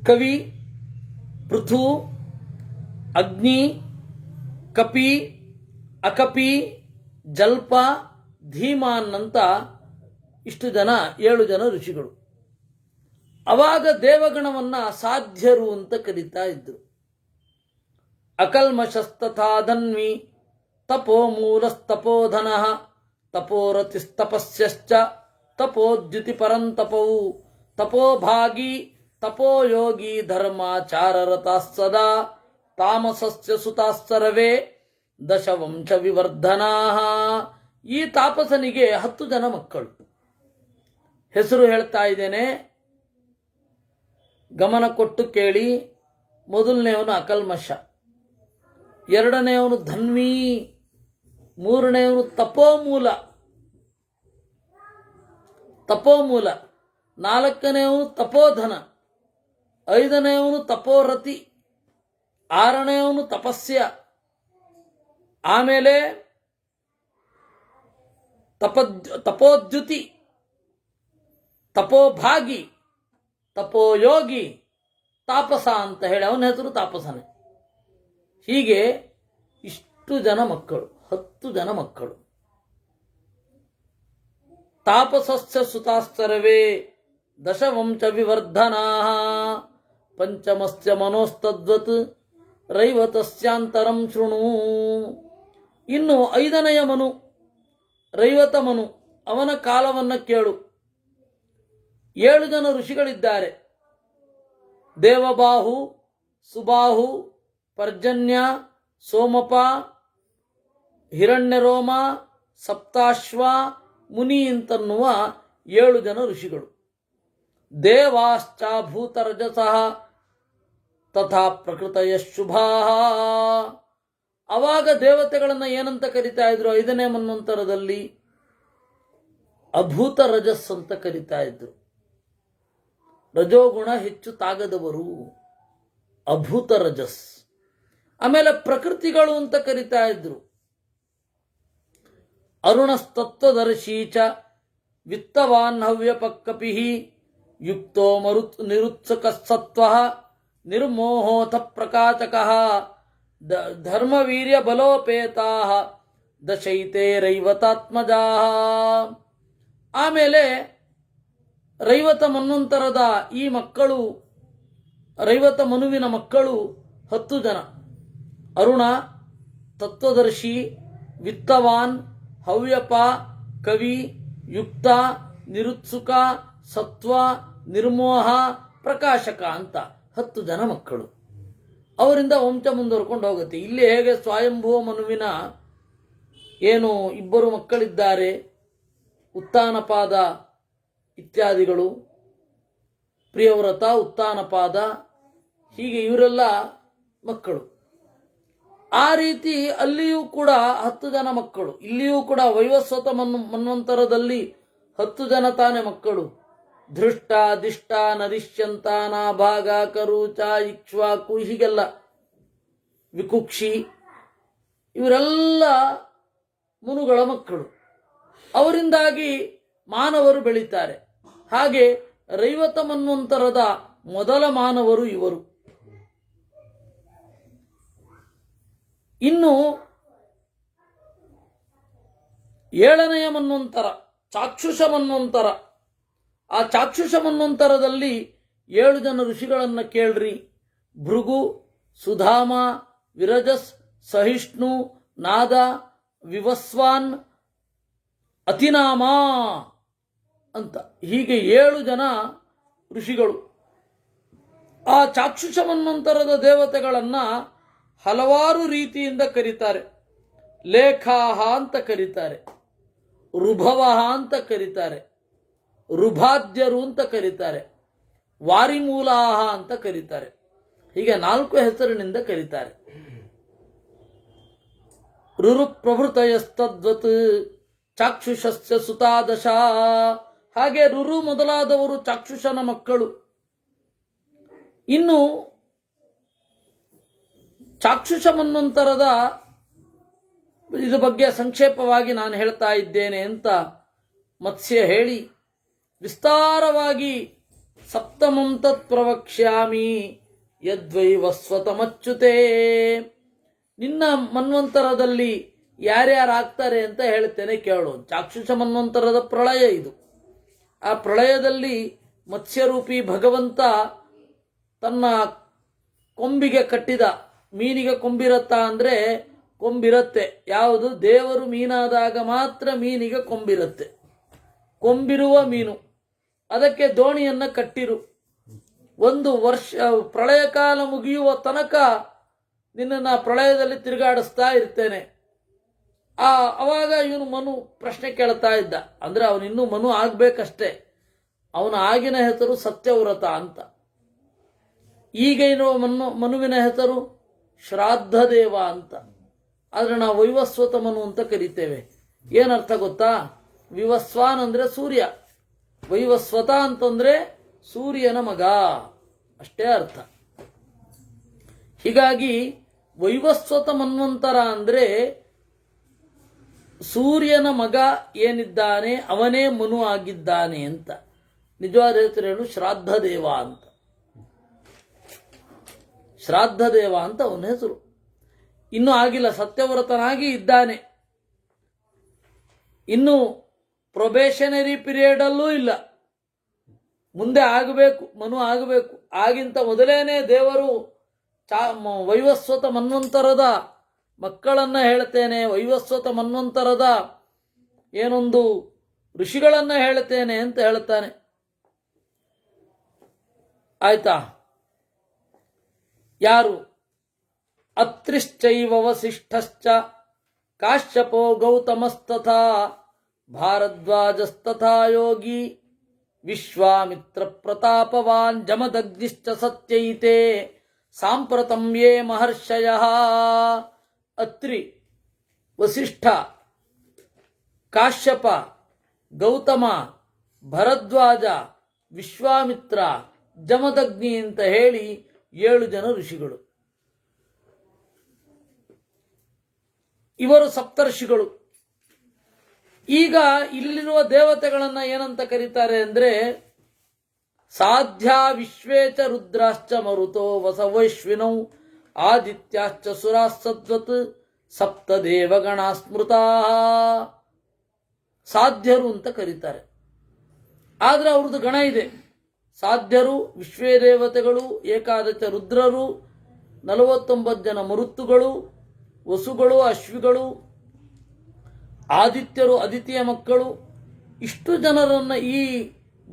ಕವಿ, ಪೃಥು, ಅಗ್ನಿ, ಕಪಿ, ಅಕಪಿ, ಜಲ್ಪ, ಧೀಮಾನ್ ಅಂತ ಇಷ್ಟು ಜನ 7 ಜನ ಋಷಿಗಳು. ಅವಾಗ ದೇವಗಣವನ್ನ ಸಾಧ್ಯರು ಅಂತ ಕರೀತಾ ಇದ್ರು. ಅಕಲ್ಮಷಸ್ತಥಾಧನ್ವಿ ತಪೋ ಮೂಲಸ್ತಪೋಧನ ತಪೋರತಿಸ್ತಪಸ್ಯಶ್ಚ ತಪೋದ್ಯುತಿ ಪರಂತಪೌ ತಪೋಭಾಗಿ ತಪೋಯೋಗಿ ಧರ್ಮಾಚಾರರತಾಃ ಸದಾ ತಾಮಸಸ್ಯ ಸುತಾಸ್ಸರ್ವೇ ದಶವಂಶ ವಿವರ್ಧನಾಃ. ಈ ತಾಪಸನಿಗೆ 10 ಜನ ಮಕ್ಕಳು. ಹೆಸರು ಹೇಳ್ತಾ ಇದ್ದೇನೆ, ಗಮನ ಕೊಟ್ಟು ಕೇಳಿ. ಮೊದಲನೆಯವನು ಅಕಲ್ಮಷ, ಎರಡನೆಯವನು ಧನ್ವಿ, ಮೂರನೆಯವನು ತಪೋಮೂಲ, ನಾಲ್ಕನೆಯವನು ತಪೋಧನ, ಐದನೆಯವನು ತಪೋರತಿ, ಆರನೆಯವನು ತಪಸ್ಯ, ಆಮೇಲೆ ತಪೋದ್ಯುತಿ, ತಪೋಭಾಗಿ, ತಪೋಯೋಗಿ, ತಾಪಸ ಅಂತ ಹೇಳಿ ಅವನ ಹೆಸರು ತಾಪಸನೇ. ಹೀಗೆ ಇಷ್ಟು ಜನ ಮಕ್ಕಳು, 10 ಜನ ಮಕ್ಕಳು. ತಾಪಸಸ್ಯ ಸುತಾಸ್ತರವೇ ದಶವಂಶ ವಿವರ್ಧನಾಃ ಪಂಚಮಸ್ಯ ಮನೋಸ್ತದ್ವತ್ ರೈವತಸ್ಯಾಂತರಂ ಶೃಣು. ಇನ್ನು 5ನೆಯ ಮನು, ರೈವತ ಮನು, ಅವನ ಕಾಲವನ್ನು ಕೇಳು. 7 ಜನ ಋಷಿಗಳಿದ್ದಾರೆ. ದೇವಬಾಹು, ಸುಬಾಹು, ಪರ್ಜನ್ಯ, ಸೋಮಪ, ಹಿರಣ್ಯರೋಮ, ಸಪ್ತಾಶ್ವ, ಮುನಿ ಅಂತನ್ನುವ 7 ಜನ ಋಷಿಗಳು. ದೇವಾಶ್ಚ ಭೂತರಜಸಃ ತಥಾ ಪ್ರಕೃತಯ ಶುಭಾಃ. ಅವಾಗ ದೇವತೆಗಳನ್ನು ಏನಂತ ಕರಿತಾ ಇದ್ರು? 5ನೇ ಮನ್ವಂತರದಲ್ಲಿ ಅಭೂತ ರಜಸ್ ಅಂತ ಕರಿತಾ ಇದ್ರು. ರಜೋಗುಣ ಹೆಚ್ಚು ತಾಗದವರು, ಅಭೂತ ರಜಸ್. ಆಮೇಲೆ ಪ್ರಕೃತಿಗಳು ಅಂತ ಕರಿತಾ ಇದ್ರು. ಅರುಣಸ್ತತ್ವದರ್ಶಿ ಚ ವಿತ್ತವಾನ್ ಹವ್ಯಪಕ್ಕಪಿ ಯುಕ್ತೋ ನಿರುತ್ಸುಕ ಸತ್ವ ನಿರ್ಮೋಹೋಥ ಪ್ರಕಾಚಕ ಧರ್ಮವೀರ್ಯ ಬಲೋಪೇತಾ ದಶೈತೆ ರೈವತಾತ್ಮಜಾ. ಆಮೇಲೆ ರೈವತ ಮನ್ವಂತರದ ಈ ಮಕ್ಕಳು, ರೈವತ ಮನುವಿನ ಮಕ್ಕಳು 10 ಜನ. ಅರುಣ, ತತ್ವದರ್ಶಿ, ವಿತ್ತವಾನ್, ಹವ್ಯಪ, ಕವಿ, ಯುಕ್ತ, ನಿರುತ್ಸುಕ, ಸತ್ವ, ನಿರ್ಮೋಹ, ಪ್ರಕಾಶಕ ಅಂತ 10 ಜನ ಮಕ್ಕಳು. ಅವರಿಂದ ವಂಶ ಮುಂದುವರ್ಕೊಂಡು ಹೋಗುತ್ತೆ. ಇಲ್ಲಿ ಹೇಗೆ ಸ್ವಯಂಭುವ ಮನುವಿನ ಏನು 2 ಮಕ್ಕಳಿದ್ದಾರೆ, ಉತ್ತಾನಪಾದ ಇತ್ಯಾದಿಗಳು, ಪ್ರಿಯವ್ರತ, ಉತ್ತಾನಪಾದ, ಹೀಗೆ ಇವರೆಲ್ಲ ಮಕ್ಕಳು. ಆ ರೀತಿ ಅಲ್ಲಿಯೂ ಕೂಡ 10 ಜನ ಮಕ್ಕಳು. ಇಲ್ಲಿಯೂ ಕೂಡ ವೈವಸ್ವತ ಮನ್ವಂತರದಲ್ಲಿ 10 ಜನ ತಾನೇ ಮಕ್ಕಳು. ಧೃಷ್ಟ, ದಿಷ್ಟ, ನರಿಷ್ಯಂತ, ನಾಭಾಗ, ಕರುಚ, ಇಕ್ಷ್ವಾಕು, ಹೀಗೆಲ್ಲ, ವಿಕುಕ್ಷಿ, ಇವರೆಲ್ಲ ಮುನುಗಳ ಮಕ್ಕಳು. ಅವರಿಂದಾಗಿ ಮಾನವರು ಬೆಳೀತಾರೆ. ಹಾಗೆ ರೈವತ ಮನ್ವಂತರದ ಮೊದಲ ಮಾನವರು ಇವರು. ಇನ್ನು 7ನೆಯ ಮನ್ವಂತರ ಚಾಕ್ಷುಷ ಮನ್ವಂತರ. ಆ ಚಾಕ್ಷುಷ ಮನ್ವಂತರದಲ್ಲಿ 7 ಜನ ಋಷಿಗಳನ್ನು ಕೇಳ್ರಿ. ಭೃಗು, ಸುಧಾಮ, ವಿರಜಸ್, ಸಹಿಷ್ಣು, ನಾದ, ವಿವಸ್ವಾನ್, ಅತಿನಾಮ ಅಂತ ಹೀಗೆ 7 ಜನ ಋಷಿಗಳು. ಆ ಚಾಕ್ಷುಷ ಮನ್ವಂತರದ ದೇವತೆಗಳನ್ನ ಹಲವಾರು ರೀತಿಯಿಂದ ಕರೀತಾರೆ. ಲೇಖಾಹ ಅಂತ ಕರೀತಾರೆ, ರುಭವಃ ಅಂತ ಕರೀತಾರೆ, ರುಭಾದ್ಯರು ಅಂತ ಕರೀತಾರೆ, ವಾರಿಮೂಲಾಹ ಅಂತ ಕರೀತಾರೆ. ಹೀಗೆ 4 ಹೆಸರಿನಿಂದ ಕರೀತಾರೆ. ರುರು ಪ್ರಭೃತಯಸ್ತದ್ವತ್ ಚಾಕ್ಷುಷಸ್ಯ ಸುತಾದಶ. ಹಾಗೆ ರುರು ಮೊದಲಾದವರು ಚಾಕ್ಷುಷನ ಮಕ್ಕಳು. ಇನ್ನು ಚಾಕ್ಷುಷ ಮನ್ವಂತರದ ಇದ್ರ ಬಗ್ಗೆ ಸಂಕ್ಷೇಪವಾಗಿ ನಾನು ಹೇಳ್ತಾ ಇದ್ದೇನೆ ಅಂತ ಮತ್ಸ್ಯ ಹೇಳಿ ವಿಸ್ತಾರವಾಗಿ ಸಪ್ತಮಂ ತತ್ ಪ್ರವಕ್ಷ್ಯಾಮಿ ಯದ್ವೈವಸ್ವತಮಚ್ಯುತೇ. ನಿನ್ನ ಮನ್ವಂತರದಲ್ಲಿ ಯಾರ್ಯಾರಾಗ್ತಾರೆ ಅಂತ ಹೇಳ್ತೇನೆ ಕೇಳು. ಚಾಕ್ಷುಷ ಮನ್ವಂತರದ ಪ್ರಳಯ ಇದು. ಆ ಪ್ರಳಯದಲ್ಲಿ ಮತ್ಸ್ಯರೂಪಿ ಭಗವಂತ ತನ್ನ ಕೊಂಬಿಗೆ ಕಟ್ಟಿದ, ಮೀನಿಗೆ ಕೊಂಬಿರತ್ತಾ ಅಂದರೆ ಕೊಂಬಿರತ್ತೆ. ಯಾವುದು? ದೇವರು ಮೀನಾದಾಗ ಮಾತ್ರ ಮೀನಿಗೆ ಕೊಂಬಿರುತ್ತೆ. ಕೊಂಬಿರುವ ಮೀನು, ಅದಕ್ಕೆ ದೋಣಿಯನ್ನು ಕಟ್ಟಿರು. 1 ವರ್ಷ ಪ್ರಳಯ ಕಾಲ ಮುಗಿಯುವ ತನಕ ನಿನ್ನನ್ನು ಪ್ರಳಯದಲ್ಲಿ ತಿರುಗಾಡಿಸ್ತಾ ಇರ್ತೇನೆ. ಅವಾಗ ಇವನು ಮನು ಪ್ರಶ್ನೆ ಕೇಳ್ತಾ ಇದ್ದ. ಅಂದರೆ ಅವನಿನ್ನೂ ಮನು ಆಗ್ಬೇಕಷ್ಟೇ. ಅವನ ಆಗಿನ ಹೆಸರು ಸತ್ಯವ್ರತ ಅಂತ. ಈಗ ಇರುವ ಮನುವಿನ ಹೆಸರು ಶ್ರಾದ್ದ ದೇವ ಅಂತ. ಆದರೆ ನಾವು ವೈವಸ್ವತ ಮನು ಅಂತ ಕರಿತೇವೆ. ಏನರ್ಥ ಗೊತ್ತಾ? ವಿವಸ್ವಾನ್ ಅಂದರೆ ಸೂರ್ಯ, ವೈವಸ್ವತ ಅಂತಂದ್ರೆ ಸೂರ್ಯನ ಮಗ, ಅಷ್ಟೇ ಅರ್ಥ. ಹೀಗಾಗಿ ವೈವಸ್ವತ ಮನ್ವಂತರ ಅಂದ್ರೆ ಸೂರ್ಯನ ಮಗ ಏನಿದ್ದಾನೆ ಅವನೇ ಮನು ಆಗಿದ್ದಾನೆ ಅಂತ. ನಿಜವಾದ ಹೆಸರೇನು? ಶ್ರಾದ್ದ ದೇವ ಅಂತ. ಶ್ರಾದ್ದ ದೇವ ಅಂತ ಅವನ ಹೆಸರು. ಇನ್ನೂ ಆಗಿಲ್ಲ, ಸತ್ಯವ್ರತನಾಗಿ ಇದ್ದಾನೆ. ಇನ್ನು ಪ್ರೊಬೇಷನರಿ ಪೀರಿಯಡ್ ಅಲ್ಲೂ ಇಲ್ಲ, ಮುಂದೆ ಆಗಬೇಕು, ಮನು ಆಗಬೇಕು. ಆಗಿಂತ ಮೊದಲೇನೆ ದೇವರು ವೈವಸ್ವತ ಮನ್ವಂತರದ ಮಕ್ಕಳನ್ನ ಹೇಳ್ತೇನೆ, ವೈವಸ್ವತ ಮನ್ವಂತರದ ಏನೊಂದು ಋಷಿಗಳನ್ನ ಹೇಳ್ತೇನೆ ಅಂತ ಹೇಳ್ತಾನೆ. ಆಯ್ತಾ? ಯಾರು? ಅತ್ರಿಶ್ಚೈವ ವಸಿಷ್ಠಶ್ಚ ಕಾಶ್ಯಪೋ ಗೌತಮಸ್ತಥಾ ಭಾರದ್ವಾಜಸ್ತಥಾ ಯೋಗಿ ವಿಶ್ವಾಮಿತ್ರ ಪ್ರತಾಪವಾನ್ ಜಮದಗ್ನಿಶ್ಚ ಸತ್ಯೈತೆ ಸಾಂಪ್ರತಂ ಯೇ ಮಹರ್ಷಯಃ. ಅತ್ರಿ, ವಸಿಷ್ಠ, ಕಾಶ್ಯಪ, ಗೌತಮ, ಭರದ್ವಾಜ, ವಿಶ್ವಾಮಿತ್ರ, ಜಮದಗ್ನಿ ಅಂತ ಹೇಳಿ 7 ಜನ ಋಷಿಗಳು. ಇವರು ಸಪ್ತರ್ಷಿಗಳು. ಈಗ ಇಲ್ಲಿರುವ ದೇವತೆಗಳನ್ನ ಏನಂತ ಕರೀತಾರೆ ಅಂದ್ರೆ ಸಾಧ್ಯ ವಿಶ್ವೇಚ ರುದ್ರಾಶ್ಚ ಮರುತೋ ವಸವೈಶ್ವಿನೌ ಆದಿತ್ಯಾಶ್ಚ ಸುರಾಸದ್ವತ್ ಸಪ್ತ ದೇವಗಣ ಸ್ಮೃತಾ. ಸಾಧ್ಯರು ಅಂತ ಕರೀತಾರೆ. ಆದ್ರೆ ಅವ್ರದ್ದು ಗಣ ಇದೆ. ಸಾಧ್ಯರು, ವಿಶ್ವೇ ದೇವತೆಗಳು, ಏಕಾದಶ ರುದ್ರರು, 49 ಜನ ಮರುತ್ತುಗಳು, ವಸುಗಳು, ಅಶ್ವಿಗಳು, ಆದಿತ್ಯರು, ಅದಿತಿಯ ಮಕ್ಕಳು, ಇಷ್ಟು ಜನರನ್ನ ಈ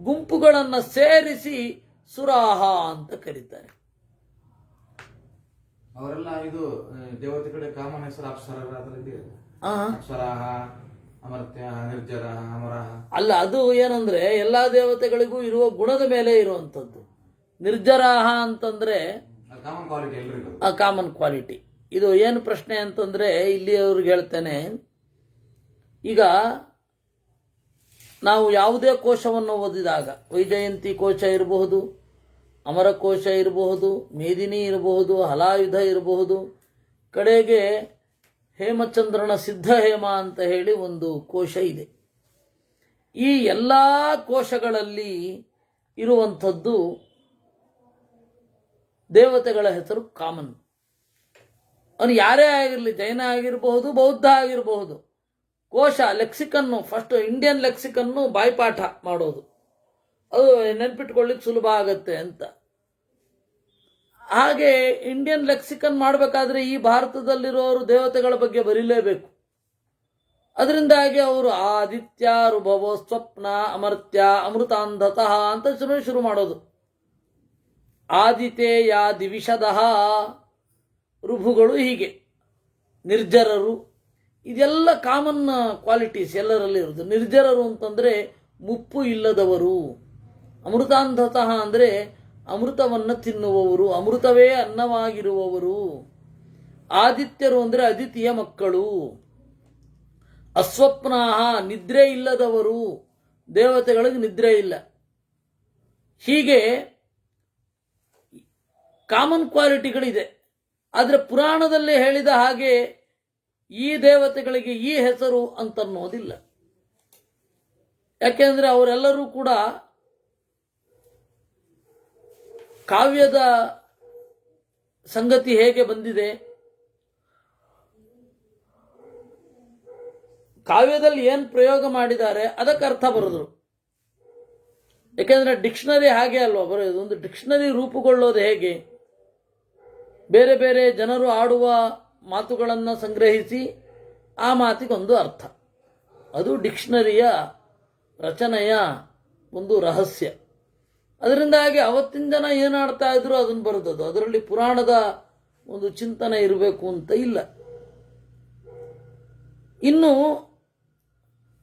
ಗುಂಪುಗಳನ್ನು ಸೇರಿಸಿ ಸುರಾಹ ಅಂತ ಕರೀತಾರೆ. ಅವರೆಲ್ಲ ಇದು ದೇವತೆ ಕಡೆ ಕಾಮನ್ ಹೆಸರು ಅಪ್ಸರಾಹ, ಅಮರ್ತ್ಯ, ನಿರ್ಜರ, ಅಮರಹ ಅಲ್ಲ. ಅದು ಏನಂದ್ರೆ ಎಲ್ಲಾ ದೇವತೆಗಳಿಗೂ ಇರುವ ಗುಣದ ಮೇಲೆ ಇರುವಂಥದ್ದು. ನಿರ್ಜರಾಹ ಅಂತಂದ್ರೆ ಕಾಮನ್ ಕ್ವಾಲಿಟಿ, ಎಲ್ರಿಗೂ ಕಾಮನ್ ಕ್ವಾಲಿಟಿ. ಇದು ಏನು ಪ್ರಶ್ನೆ ಅಂತಂದ್ರೆ ಇಲ್ಲಿ ಅವ್ರಿಗೆ ಹೇಳ್ತೇನೆ. ಈಗ ನಾವು ಯಾವುದೇ ಕೋಶವನ್ನು ಓದಿದಾಗ ವೈಜಯಂತಿ ಕೋಶ ಇರಬಹುದು, ಅಮರಕೋಶ ಇರಬಹುದು, ಮೇದಿನಿ ಇರಬಹುದು, ಹಲಾಯುಧ ಇರಬಹುದು, ಕಡೆಗೆ ಹೇಮಚಂದ್ರನ ಸಿದ್ಧ ಹೇಮ ಅಂತ ಹೇಳಿ ಒಂದು ಕೋಶ ಇದೆ. ಈ ಎಲ್ಲ ಕೋಶಗಳಲ್ಲಿ ಇರುವಂಥದ್ದು ದೇವತೆಗಳ ಹೆಸರು ಕಾಮನ್. ಅವನು ಯಾರೇ ಆಗಿರಲಿ, ಜೈನ ಆಗಿರಬಹುದು, ಬೌದ್ಧ ಆಗಿರಬಹುದು, ಕೋಶ ಲೆಕ್ಸಿಕನ್ನು ಫಸ್ಟ್ ಇಂಡಿಯನ್ ಲೆಕ್ಸಿಕನ್ನು ಬಾಯ್ಪಾಠ ಮಾಡೋದು, ಅದು ನೆನ್ಪಿಟ್ಕೊಳ್ಳಿಕ್ಕೆ ಸುಲಭ ಆಗತ್ತೆ ಅಂತ. ಹಾಗೆ ಇಂಡಿಯನ್ ಲೆಕ್ಸಿಕನ್ ಮಾಡಬೇಕಾದ್ರೆ ಈ ಭಾರತದಲ್ಲಿರೋರು ದೇವತೆಗಳ ಬಗ್ಗೆ ಬರೀಲೇಬೇಕು. ಅದರಿಂದಾಗಿ ಅವರು ಆದಿತ್ಯ, ರುಭವೋ, ಸ್ವಪ್ನ, ಅಮರ್ತ್ಯ, ಅಮೃತಾಂಧತಃ ಅಂತ ಶುರು ಮಾಡೋದು. ಆದಿತೇಯ, ದಿವಿಷದಃ, ರುಭುಗಳು, ಹೀಗೆ ನಿರ್ಜರರು. ಇದೆಲ್ಲ ಕಾಮನ್ ಕ್ವಾಲಿಟೀಸ್ ಎಲ್ಲರಲ್ಲಿ ಇರೋದು. ನಿರ್ಜರರು ಅಂತಂದ್ರೆ ಮುಪ್ಪು ಇಲ್ಲದವರು. ಅಮೃತಾಂಧತಃ ಅಂದರೆ ಅಮೃತವನ್ನು ತಿನ್ನುವವರು, ಅಮೃತವೇ ಅನ್ನವಾಗಿರುವವರು. ಆದಿತ್ಯರು ಅಂದರೆ ಅದಿತಿಯ ಮಕ್ಕಳು. ಅಸ್ವಪ್ನಾಹ, ನಿದ್ರೆ ಇಲ್ಲದವರು, ದೇವತೆಗಳಿಗೆ ನಿದ್ರೆ ಇಲ್ಲ. ಹೀಗೆ ಕಾಮನ್ ಕ್ವಾಲಿಟಿಗಳಿದೆ. ಆದರೆ ಪುರಾಣದಲ್ಲಿ ಹೇಳಿದ ಹಾಗೆ ಈ ದೇವತೆಗಳಿಗೆ ಈ ಹೆಸರು ಅಂತನ್ನೋದಿಲ್ಲ. ಯಾಕೆಂದ್ರೆ ಅವರೆಲ್ಲರೂ ಕೂಡ ಕಾವ್ಯದ ಸಂಗತಿ ಹೇಗೆ ಬಂದಿದೆ, ಕಾವ್ಯದಲ್ಲಿ ಏನು ಪ್ರಯೋಗ ಮಾಡಿದ್ದಾರೆ ಅದಕ್ಕೆ ಅರ್ಥ ಬರೆದ್ರು. ಯಾಕೆಂದ್ರೆ ಡಿಕ್ಷನರಿ ಹಾಗೆ ಅಲ್ವಾ ಬರೆಯೋದು. ಒಂದು ಡಿಕ್ಷನರಿ ರೂಪುಗೊಳ್ಳೋದು ಹೇಗೆ, ಬೇರೆ ಬೇರೆ ಜನರು ಆಡುವ ಮಾತುಗಳನ್ನು ಸಂಗ್ರಹಿಸಿ ಆ ಮಾತಿಗೊಂದು ಅರ್ಥ. ಅದು ಡಿಕ್ಷನರಿಯ ರಚನೆಯ ಒಂದು ರಹಸ್ಯ. ಅದರಿಂದಾಗಿ ಅವತ್ತಿನ ಜನ ಏನಾಡ್ತಾ ಇದ್ರು ಅದನ್ನು ಬರೆದದ್ದು. ಅದರಲ್ಲಿ ಪುರಾಣದ ಒಂದು ಚಿಂತನೆ ಇರಬೇಕು ಅಂತ ಇಲ್ಲ. ಇನ್ನು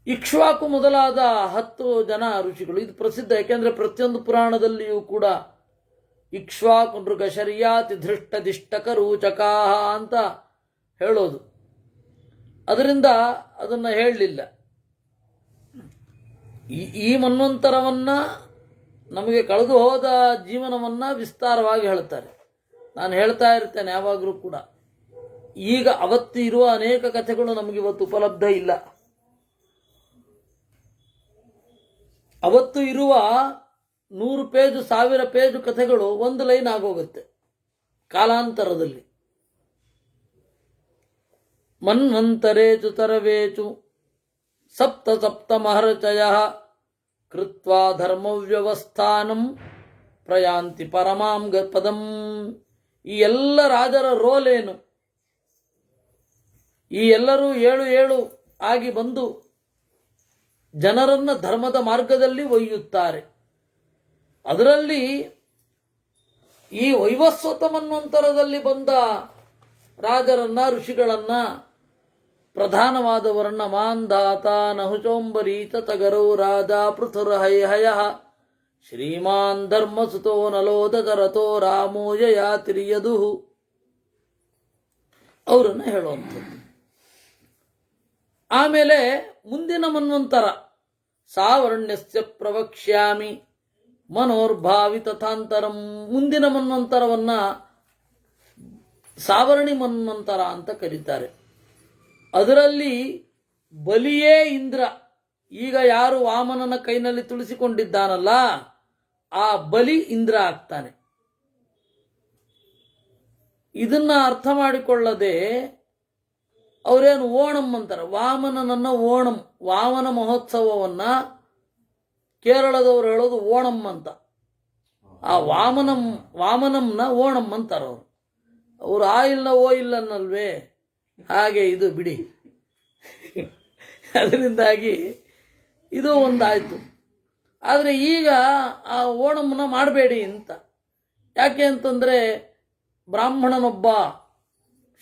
ಇಕ್ಷ್ವಾಕು ಮೊದಲಾದ 10 ಜನ ಋಷಿಗಳು, ಇದು ಪ್ರಸಿದ್ಧ. ಯಾಕೆಂದ್ರೆ ಪ್ರತಿಯೊಂದು ಪುರಾಣದಲ್ಲಿಯೂ ಕೂಡ ಇಕ್ಷ್ವಾಕು ನೃಗಶರ್ಯಾತಿ ಧೃಷ್ಟದಿಷ್ಟಕ ರೂಚಕಾಹ ಅಂತ ಹೇಳೋದು. ಅದರಿಂದ ಅದನ್ನು ಹೇಳಲಿಲ್ಲ. ಈ ಮನ್ವಂತರವನ್ನ, ನಮಗೆ ಕಳೆದು ಹೋದ ಜೀವನವನ್ನ ವಿಸ್ತಾರವಾಗಿ ಹೇಳ್ತಾರೆ. ನಾನು ಹೇಳ್ತಾ ಇರ್ತೇನೆ ಯಾವಾಗಲೂ ಕೂಡ, ಈಗ ಅವತ್ತು ಇರುವ ಅನೇಕ ಕಥೆಗಳು ನಮಗಿವತ್ತು ಉಪಲಬ್ಧ ಇಲ್ಲ. ಅವತ್ತು ಇರುವ 100 ಪೇಜು 1000 ಪೇಜು ಕಥೆಗಳು ಒಂದು ಲೈನ್ ಆಗೋಗುತ್ತೆ ಕಾಲಾಂತರದಲ್ಲಿ. ಮನ್ವಂತರೇಚು ತರವೇಚು ಸಪ್ತ ಸಪ್ತ ಮಹರ್ಷಯ ಕೃತ್ವಾ ಧರ್ಮವ್ಯವಸ್ಥಾನಂ ಪ್ರಯಾಂತಿ ಪರಮಾಂ ಪದಂ. ಈ ಎಲ್ಲ ರಾಜರ ರೋಲ್ ಏನು? ಈ ಎಲ್ಲರೂ 7 ಆಗಿ ಬಂದು ಜನರನ್ನ ಧರ್ಮದ ಮಾರ್ಗದಲ್ಲಿ ಒಯ್ಯುತ್ತಾರೆ. ಅದರಲ್ಲಿ ಈ ವೈವಸ್ವತ ಮನ್ವಂತರದಲ್ಲಿ ಬಂದ ರಾಜರನ್ನ, ಋಷಿಗಳನ್ನ, ಪ್ರಧಾನವಾದವರನ್ನ ಮಾಂಧಾತ ನಹುಚೋಂಬರೀತ ತಗರೌ ರಾಜ ಪೃಥುರ್ಹಯ ಶ್ರೀಮಾನ್ ಧರ್ಮಸುತೋ ನಲೋದರತೋ ರಾಮೋ ಯಯಾತಿರಿಯದು ಅವರನ್ನು ಹೇಳುವಂಥದ್ದು. ಆಮೇಲೆ ಮುಂದಿನ ಮನ್ವಂತರ ಸಾವರ್ಣ್ಯಸ್ಯ ಪ್ರವಕ್ಷ್ಯಾಮಿ ಮನೋರ್ಭಾವಿ ತಥಾಂತರಂ. ಮುಂದಿನ ಮನ್ವಂತರವನ್ನ ಸಾವರ್ಣಿ ಮನ್ವಂತರ ಅಂತ ಕರೀತಾರೆ. ಅದರಲ್ಲಿ ಬಲಿಯೇ ಇಂದ್ರ. ಈಗ ಯಾರು ವಾಮನನ ಕೈನಲ್ಲಿ ತುಳಿಸಿಕೊಂಡಿದ್ದಾನಲ್ಲ, ಆ ಬಲಿ ಇಂದ್ರ ಆಗ್ತಾನೆ. ಇದನ್ನ ಅರ್ಥ ಮಾಡಿಕೊಳ್ಳದೆ ಅವರೇನು ಓಣಂ ಅಂತಾರೆ. ವಾಮನನನ್ನ ಓಣಂ, ವಾಮನ ಮಹೋತ್ಸವವನ್ನ ಕೇರಳದವರು ಹೇಳೋದು ಓಣಂ ಅಂತ. ಆ ವಾಮನಂನ ಓಣಂ ಅಂತಾರೆ ಅವರು. ಅವರು ಆ ಇಲ್ಲ ಓ ಇಲ್ಲ ಅನ್ನಲ್ವೇ, ಹಾಗೆ ಇದು ಬಿಡಿ. ಅದರಿಂದಾಗಿ ಇದು ಒಂದಾಯ್ತು. ಆದರೆ ಈಗ ಆ ಓಣಮ್ಮನ ಮಾಡಬೇಡಿ ಅಂತ. ಯಾಕೆ ಅಂತಂದರೆ ಬ್ರಾಹ್ಮಣನೊಬ್ಬ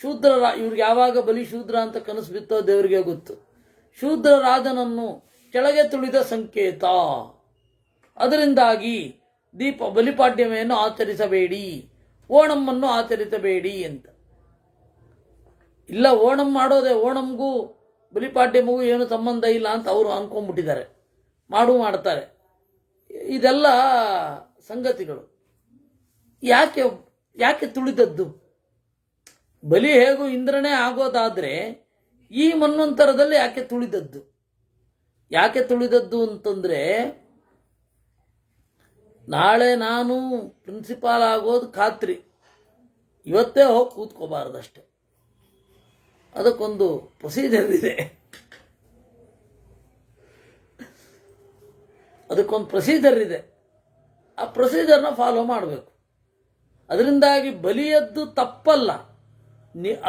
ಶೂದ್ರ, ಇವ್ರಿಗೆ ಯಾವಾಗ ಬಲಿ ಶೂದ್ರ ಅಂತ ಕನಸು ಬಿತ್ತೋ ದೇವರಿಗೆ ಗೊತ್ತು. ಶೂದ್ರ ರಾಜನನ್ನು ಕೆಳಗೆ ತುಳಿದ ಸಂಕೇತ. ಅದರಿಂದಾಗಿ ಬಲಿಪಾಡ್ಯಮೆಯನ್ನು ಆಚರಿಸಬೇಡಿ, ಓಣಮ್ಮನ್ನು ಆಚರಿಸಬೇಡಿ ಅಂತ. ಇಲ್ಲ, ಓಣಂ ಮಾಡೋದೆ, ಓಣಂಗೂ ಬಲಿಪಾಡ್ಯಮಗೂ ಏನು ಸಂಬಂಧ ಇಲ್ಲ ಅಂತ ಅವರು ಅನ್ಕೊಂಡ್ಬಿಟ್ಟಿದ್ದಾರೆ, ಮಾಡ್ತಾರೆ. ಇದೆಲ್ಲ ಸಂಗತಿಗಳು. ಯಾಕೆ ತುಳಿದದ್ದು? ಬಲಿ ಹೇಗೂ ಇಂದ್ರನೇ ಆಗೋದಾದ್ರೆ ಈ ಮನ್ವಂತರದಲ್ಲಿ ಯಾಕೆ ತುಳಿದದ್ದು ಅಂತಂದ್ರೆ, ನಾಳೆ ನಾನು ಪ್ರಿನ್ಸಿಪಾಲ್ ಆಗೋದು ಖಾತ್ರಿ, ಇವತ್ತೇ ಹೋಗಿ ಕೂತ್ಕೋಬಾರ್ದಷ್ಟೆ. ಅದಕ್ಕೊಂದು ಪ್ರೊಸೀಜರ್ ಇದೆ, ಆ ಪ್ರೊಸೀಜರ್ನ ಫಾಲೋ ಮಾಡಬೇಕು. ಅದರಿಂದಾಗಿ ಬಲಿಯದ್ದು ತಪ್ಪಲ್ಲ,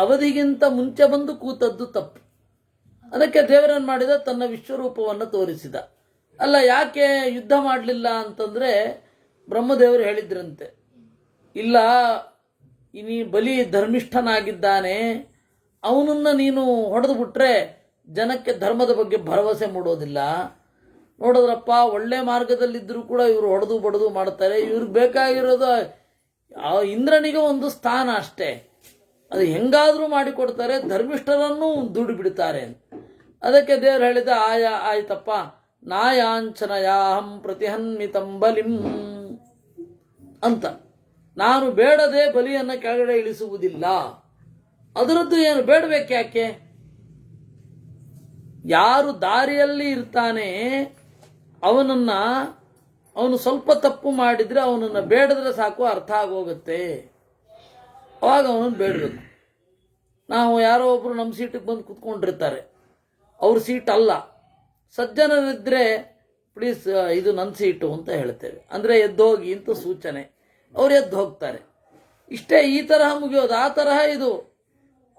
ಅವಧಿಗಿಂತ ಮುಂಚೆ ಬಂದು ಕೂತದ್ದು ತಪ್ಪು. ಅದಕ್ಕೆ ದೇವರನ್ನು ಮಾಡಿದ ತನ್ನ ವಿಶ್ವರೂಪವನ್ನು ತೋರಿಸಿದ. ಅಲ್ಲ, ಯಾಕೆ ಯುದ್ಧ ಮಾಡಲಿಲ್ಲ ಅಂತಂದ್ರೆ ಬ್ರಹ್ಮದೇವರು ಹೇಳಿದ್ರಂತೆ, ಇಲ್ಲ, ನೀ ಬಲಿ ಧರ್ಮಿಷ್ಠನಾಗಿದ್ದಾನೆ, ಅವನನ್ನು ನೀನು ಹೊಡೆದು ಬಿಟ್ರೆ ಜನಕ್ಕೆ ಧರ್ಮದ ಬಗ್ಗೆ ಭರವಸೆ ಮೂಡೋದಿಲ್ಲ. ನೋಡಿದ್ರಪ್ಪ, ಒಳ್ಳೆ ಮಾರ್ಗದಲ್ಲಿದ್ದರೂ ಕೂಡ ಇವರು ಹೊಡೆದು ಬಡದು ಮಾಡ್ತಾರೆ. ಇವ್ರಿಗೆ ಬೇಕಾಗಿರೋದು ಇಂದ್ರನಿಗೆ ಒಂದು ಸ್ಥಾನ ಅಷ್ಟೇ, ಅದು ಹೆಂಗಾದ್ರೂ ಮಾಡಿಕೊಡ್ತಾರೆ, ಧರ್ಮಿಷ್ಠರನ್ನು ದುಡ್ಡು ಬಿಡ್ತಾರೆ. ಅದಕ್ಕೆ ದೇವರು ಹೇಳಿದ, ಆಯ್ತಪ್ಪ, ನಾಯಾಂಚನಯಾಹಂ ಪ್ರತಿಹನ್ಮಿತಂ ಬಲಿಂ ಅಂತ. ನಾನು ಬೇಡದೆ ಬಲಿಯನ್ನು ಕೆಳಗಡೆ ಇಳಿಸುವುದಿಲ್ಲ. ಅದರದ್ದು ಏನು ಬೇಡಬೇಕ್ಯಾಕೆ? ಯಾರು ದಾರಿಯಲ್ಲಿ ಇರ್ತಾನೆ ಅವನು ಸ್ವಲ್ಪ ತಪ್ಪು ಮಾಡಿದ್ರೆ ಅವನನ್ನು ಬೇಡದ್ರೆ ಸಾಕು, ಅರ್ಥ ಆಗೋಗುತ್ತೆ. ಅವಾಗ ಅವನನ್ನು ಬೇಡಬೇಕು. ನಾವು ಯಾರೋ ಒಬ್ರು ನಮ್ಮ ಸೀಟಿಗೆ ಬಂದು ಕುತ್ಕೊಂಡಿರ್ತಾರೆ, ಅವ್ರ ಸೀಟ್ ಅಲ್ಲ, ಸಜ್ಜನರಿದ್ರೆ ಪ್ಲೀಸ್ ಇದು ನನ್ನ ಸೀಟು ಅಂತ ಹೇಳ್ತೇವೆ, ಅಂದರೆ ಎದ್ದೋಗಿ ಅಂತ ಸೂಚನೆ. ಅವ್ರು ಎದ್ದು ಹೋಗ್ತಾರೆ. ಇಷ್ಟೇ, ಈ ತರಹ ಮುಗಿಯೋದು. ಆ ತರಹ ಇದು,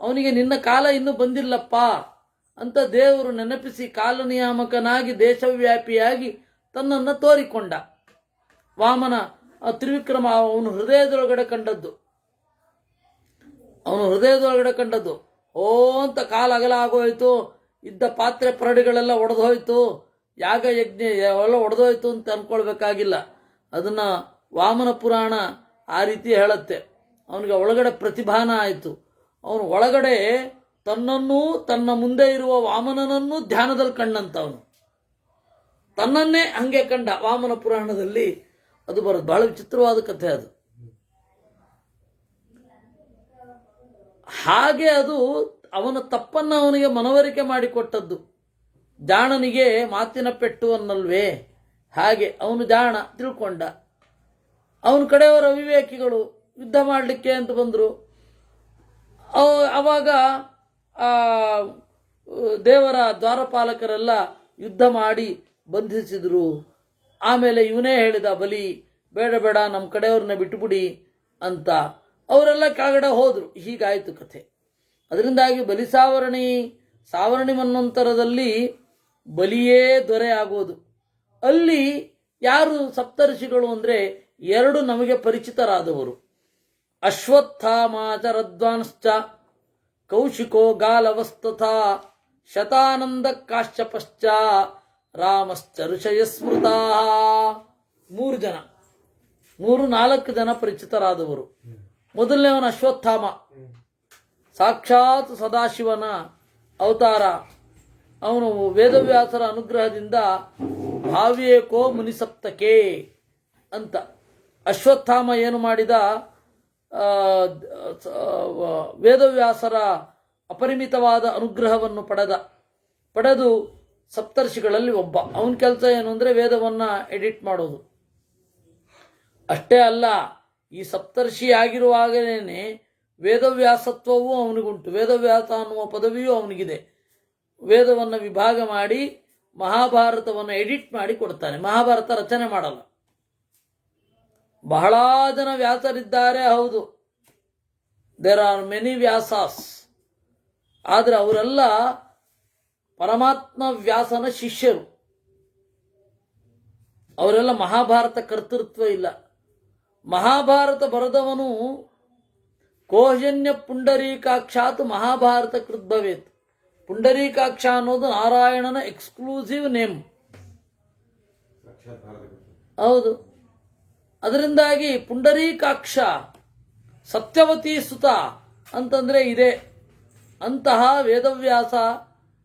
ಅವನಿಗೆ ನಿನ್ನ ಕಾಲ ಇನ್ನೂ ಬಂದಿಲ್ಲಪ್ಪ ಅಂತ ದೇವರು ನೆನಪಿಸಿ ಕಾಲನಿಯಾಮಕನಾಗಿ ದೇಶವ್ಯಾಪಿಯಾಗಿ ತನ್ನನ್ನು ತೋರಿಕೊಂಡ. ವಾಮನ ತ್ರಿವಿಕ್ರಮ ಅವನು ಹೃದಯದೊಳಗಡೆ ಕಂಡದ್ದು. ಓ ಅಂತ ಕಾಲ ಅಗಲ ಆಗೋಯ್ತು, ಇದ್ದ ಪಾತ್ರೆ ಪರಡಿಗಳೆಲ್ಲ ಒಡೆದೋಯ್ತು, ಯಾಗ ಯಜ್ಞ ಎಲ್ಲ ಒಡೆದೋಯ್ತು ಅಂತ ಅನ್ಕೊಳ್ಬೇಕಾಗಿಲ್ಲ. ಅದನ್ನ ವಾಮನ ಪುರಾಣ ಆ ರೀತಿ ಹೇಳುತ್ತೆ. ಅವನಿಗೆ ಒಳಗಡೆ ಪ್ರತಿಭಾನ ಆಯಿತು. ಅವನು ಒಳಗಡೆ ತನ್ನನ್ನೂ ತನ್ನ ಮುಂದೆ ಇರುವ ವಾಮನನನ್ನೂ ಧ್ಯಾನದಲ್ಲಿ ಕಂಡಂತವನು, ತನ್ನನ್ನೇ ಹಂಗೆ ಕಂಡ. ವಾಮನ ಪುರಾಣದಲ್ಲಿ ಅದು ಬರೋದು, ಬಹಳ ವಿಚಿತ್ರವಾದ ಕಥೆ ಅದು. ಹಾಗೆ ಅದು ಅವನ ತಪ್ಪನ್ನು ಅವನಿಗೆ ಮನವರಿಕೆ ಮಾಡಿಕೊಟ್ಟದ್ದು. ಜಾಣನಿಗೆ ಮಾತಿನ ಪೆಟ್ಟು ಅನ್ನಲ್ವೇ, ಹಾಗೆ ಅವನು ಜಾಣ ತಿಳ್ಕೊಂಡ. ಅವನ ಕಡೆಯವರ ಅವಿವೇಕಿಗಳು ಯುದ್ಧ ಮಾಡಲಿಕ್ಕೆ ಅಂತ ಬಂದರು. ಅವಾಗ ದೇವರ ದ್ವಾರಪಾಲಕರೆಲ್ಲ ಯುದ್ಧ ಮಾಡಿ ಬಂಧಿಸಿದರು. ಆಮೇಲೆ ಇವನೇ ಹೇಳಿದ, ಬಲಿ ಬೇಡ ನಮ್ಮ ಕಡೆಯವ್ರನ್ನ ಬಿಟ್ಟುಬಿಡಿ ಅಂತ. ಅವರೆಲ್ಲ ಕೆಳಗಡೆ ಹೋದರು. ಹೀಗಾಯಿತು ಕಥೆ. ಅದರಿಂದಾಗಿ ಬಲಿ ಸಾವರಣಿ ಮನ್ವಂತರದಲ್ಲಿ ಬಲಿಯೇ ದೊರೆ ಆಗೋದು. ಅಲ್ಲಿ ಯಾರು ಸಪ್ತರ್ಷಿಗಳು ಅಂದರೆ ಎರಡು ನಮಗೆ ಪರಿಚಿತರಾದವರು, ಅಶ್ವತ್ಥಾಮಾಚರದ್ವಾಂಶ್ಚ ಕೌಶಿಕೋ ಗಾಲವಸ್ತಥಾ ಶತಾನಂದ ಕಾಶ್ಯಪಶ್ಚ ರಾಮಶ್ಚ ಋಷಯ ಸ್ಮೃತಾ. 4 ಜನ ಪರಿಚಿತರಾದವರು. ಮೊದಲನೇವನ ಅಶ್ವತ್ಥಾಮ, ಸಾಕ್ಷಾತ್ ಸದಾಶಿವನ ಅವತಾರ. ಅವನು ವೇದವ್ಯಾಸರ ಅನುಗ್ರಹದಿಂದ ಭಾವ್ಯೇಕೋ ಮುನಿಸಪ್ತಕೆ ಅಂತ. ಅಶ್ವತ್ಥಾಮ ಏನು ಮಾಡಿದ, ವೇದವ್ಯಾಸರ ಅಪರಿಮಿತವಾದ ಅನುಗ್ರಹವನ್ನು ಪಡೆದು ಸಪ್ತರ್ಷಿಗಳಲ್ಲಿ ಒಬ್ಬ. ಅವನ ಕೆಲಸ ಏನು ಅಂದರೆ ವೇದವನ್ನು ಎಡಿಟ್ ಮಾಡೋದು. ಅಷ್ಟೇ ಅಲ್ಲ, ಈ ಸಪ್ತರ್ಷಿ ಆಗಿರುವಾಗಲೇ ವೇದವ್ಯಾಸತ್ವವೂ ಅವನಿಗುಂಟು. ವೇದವ್ಯಾಸ ಅನ್ನುವ ಪದವಿಯೂ ಅವನಿಗಿದೆ. ವೇದವನ್ನು ವಿಭಾಗ ಮಾಡಿ ಮಹಾಭಾರತವನ್ನು ಎಡಿಟ್ ಮಾಡಿ ಕೊಡ್ತಾನೆ. ಮಹಾಭಾರತ ರಚನೆ ಮಾಡಲ್ಲ. ಬಹಳ ಜನ ವ್ಯಾಸರಿದ್ದಾರೆ, ಹೌದು, ದೇರ್ ಆರ್ ಮೆನಿ ವ್ಯಾಸಾಸ್. ಆದರೆ ಅವರೆಲ್ಲ ಪರಮಾತ್ಮ ವ್ಯಾಸನ ಶಿಷ್ಯರು. ಅವರೆಲ್ಲ ಮಹಾಭಾರತ ಕರ್ತೃತ್ವ ಇಲ್ಲ. ಮಹಾಭಾರತ ಬರೆದವನು ಕೋಹಜನ್ಯ ಪುಂಡರೀಕಾಕ್ಷಾತ್ ಮಹಾಭಾರತ ಕೃದ್ಭವೇತ್. ಪುಂಡರೀಕಾಕ್ಷ ಅನ್ನೋದು ನಾರಾಯಣನ ಎಕ್ಸ್ಕ್ಲೂಸಿವ್ ನೇಮ್. ಸಾಕ್ಷಾತ್ ಭಾರತ ಹೌದು. ಅದರಿಂದಾಗಿ ಪುಂಡರೀಕಾಕ್ಷ ಸತ್ಯವತಿ ಸುತ ಅಂತಂದ್ರೆ ಇದೆ. ಅಂತಹ ವೇದವ್ಯಾಸ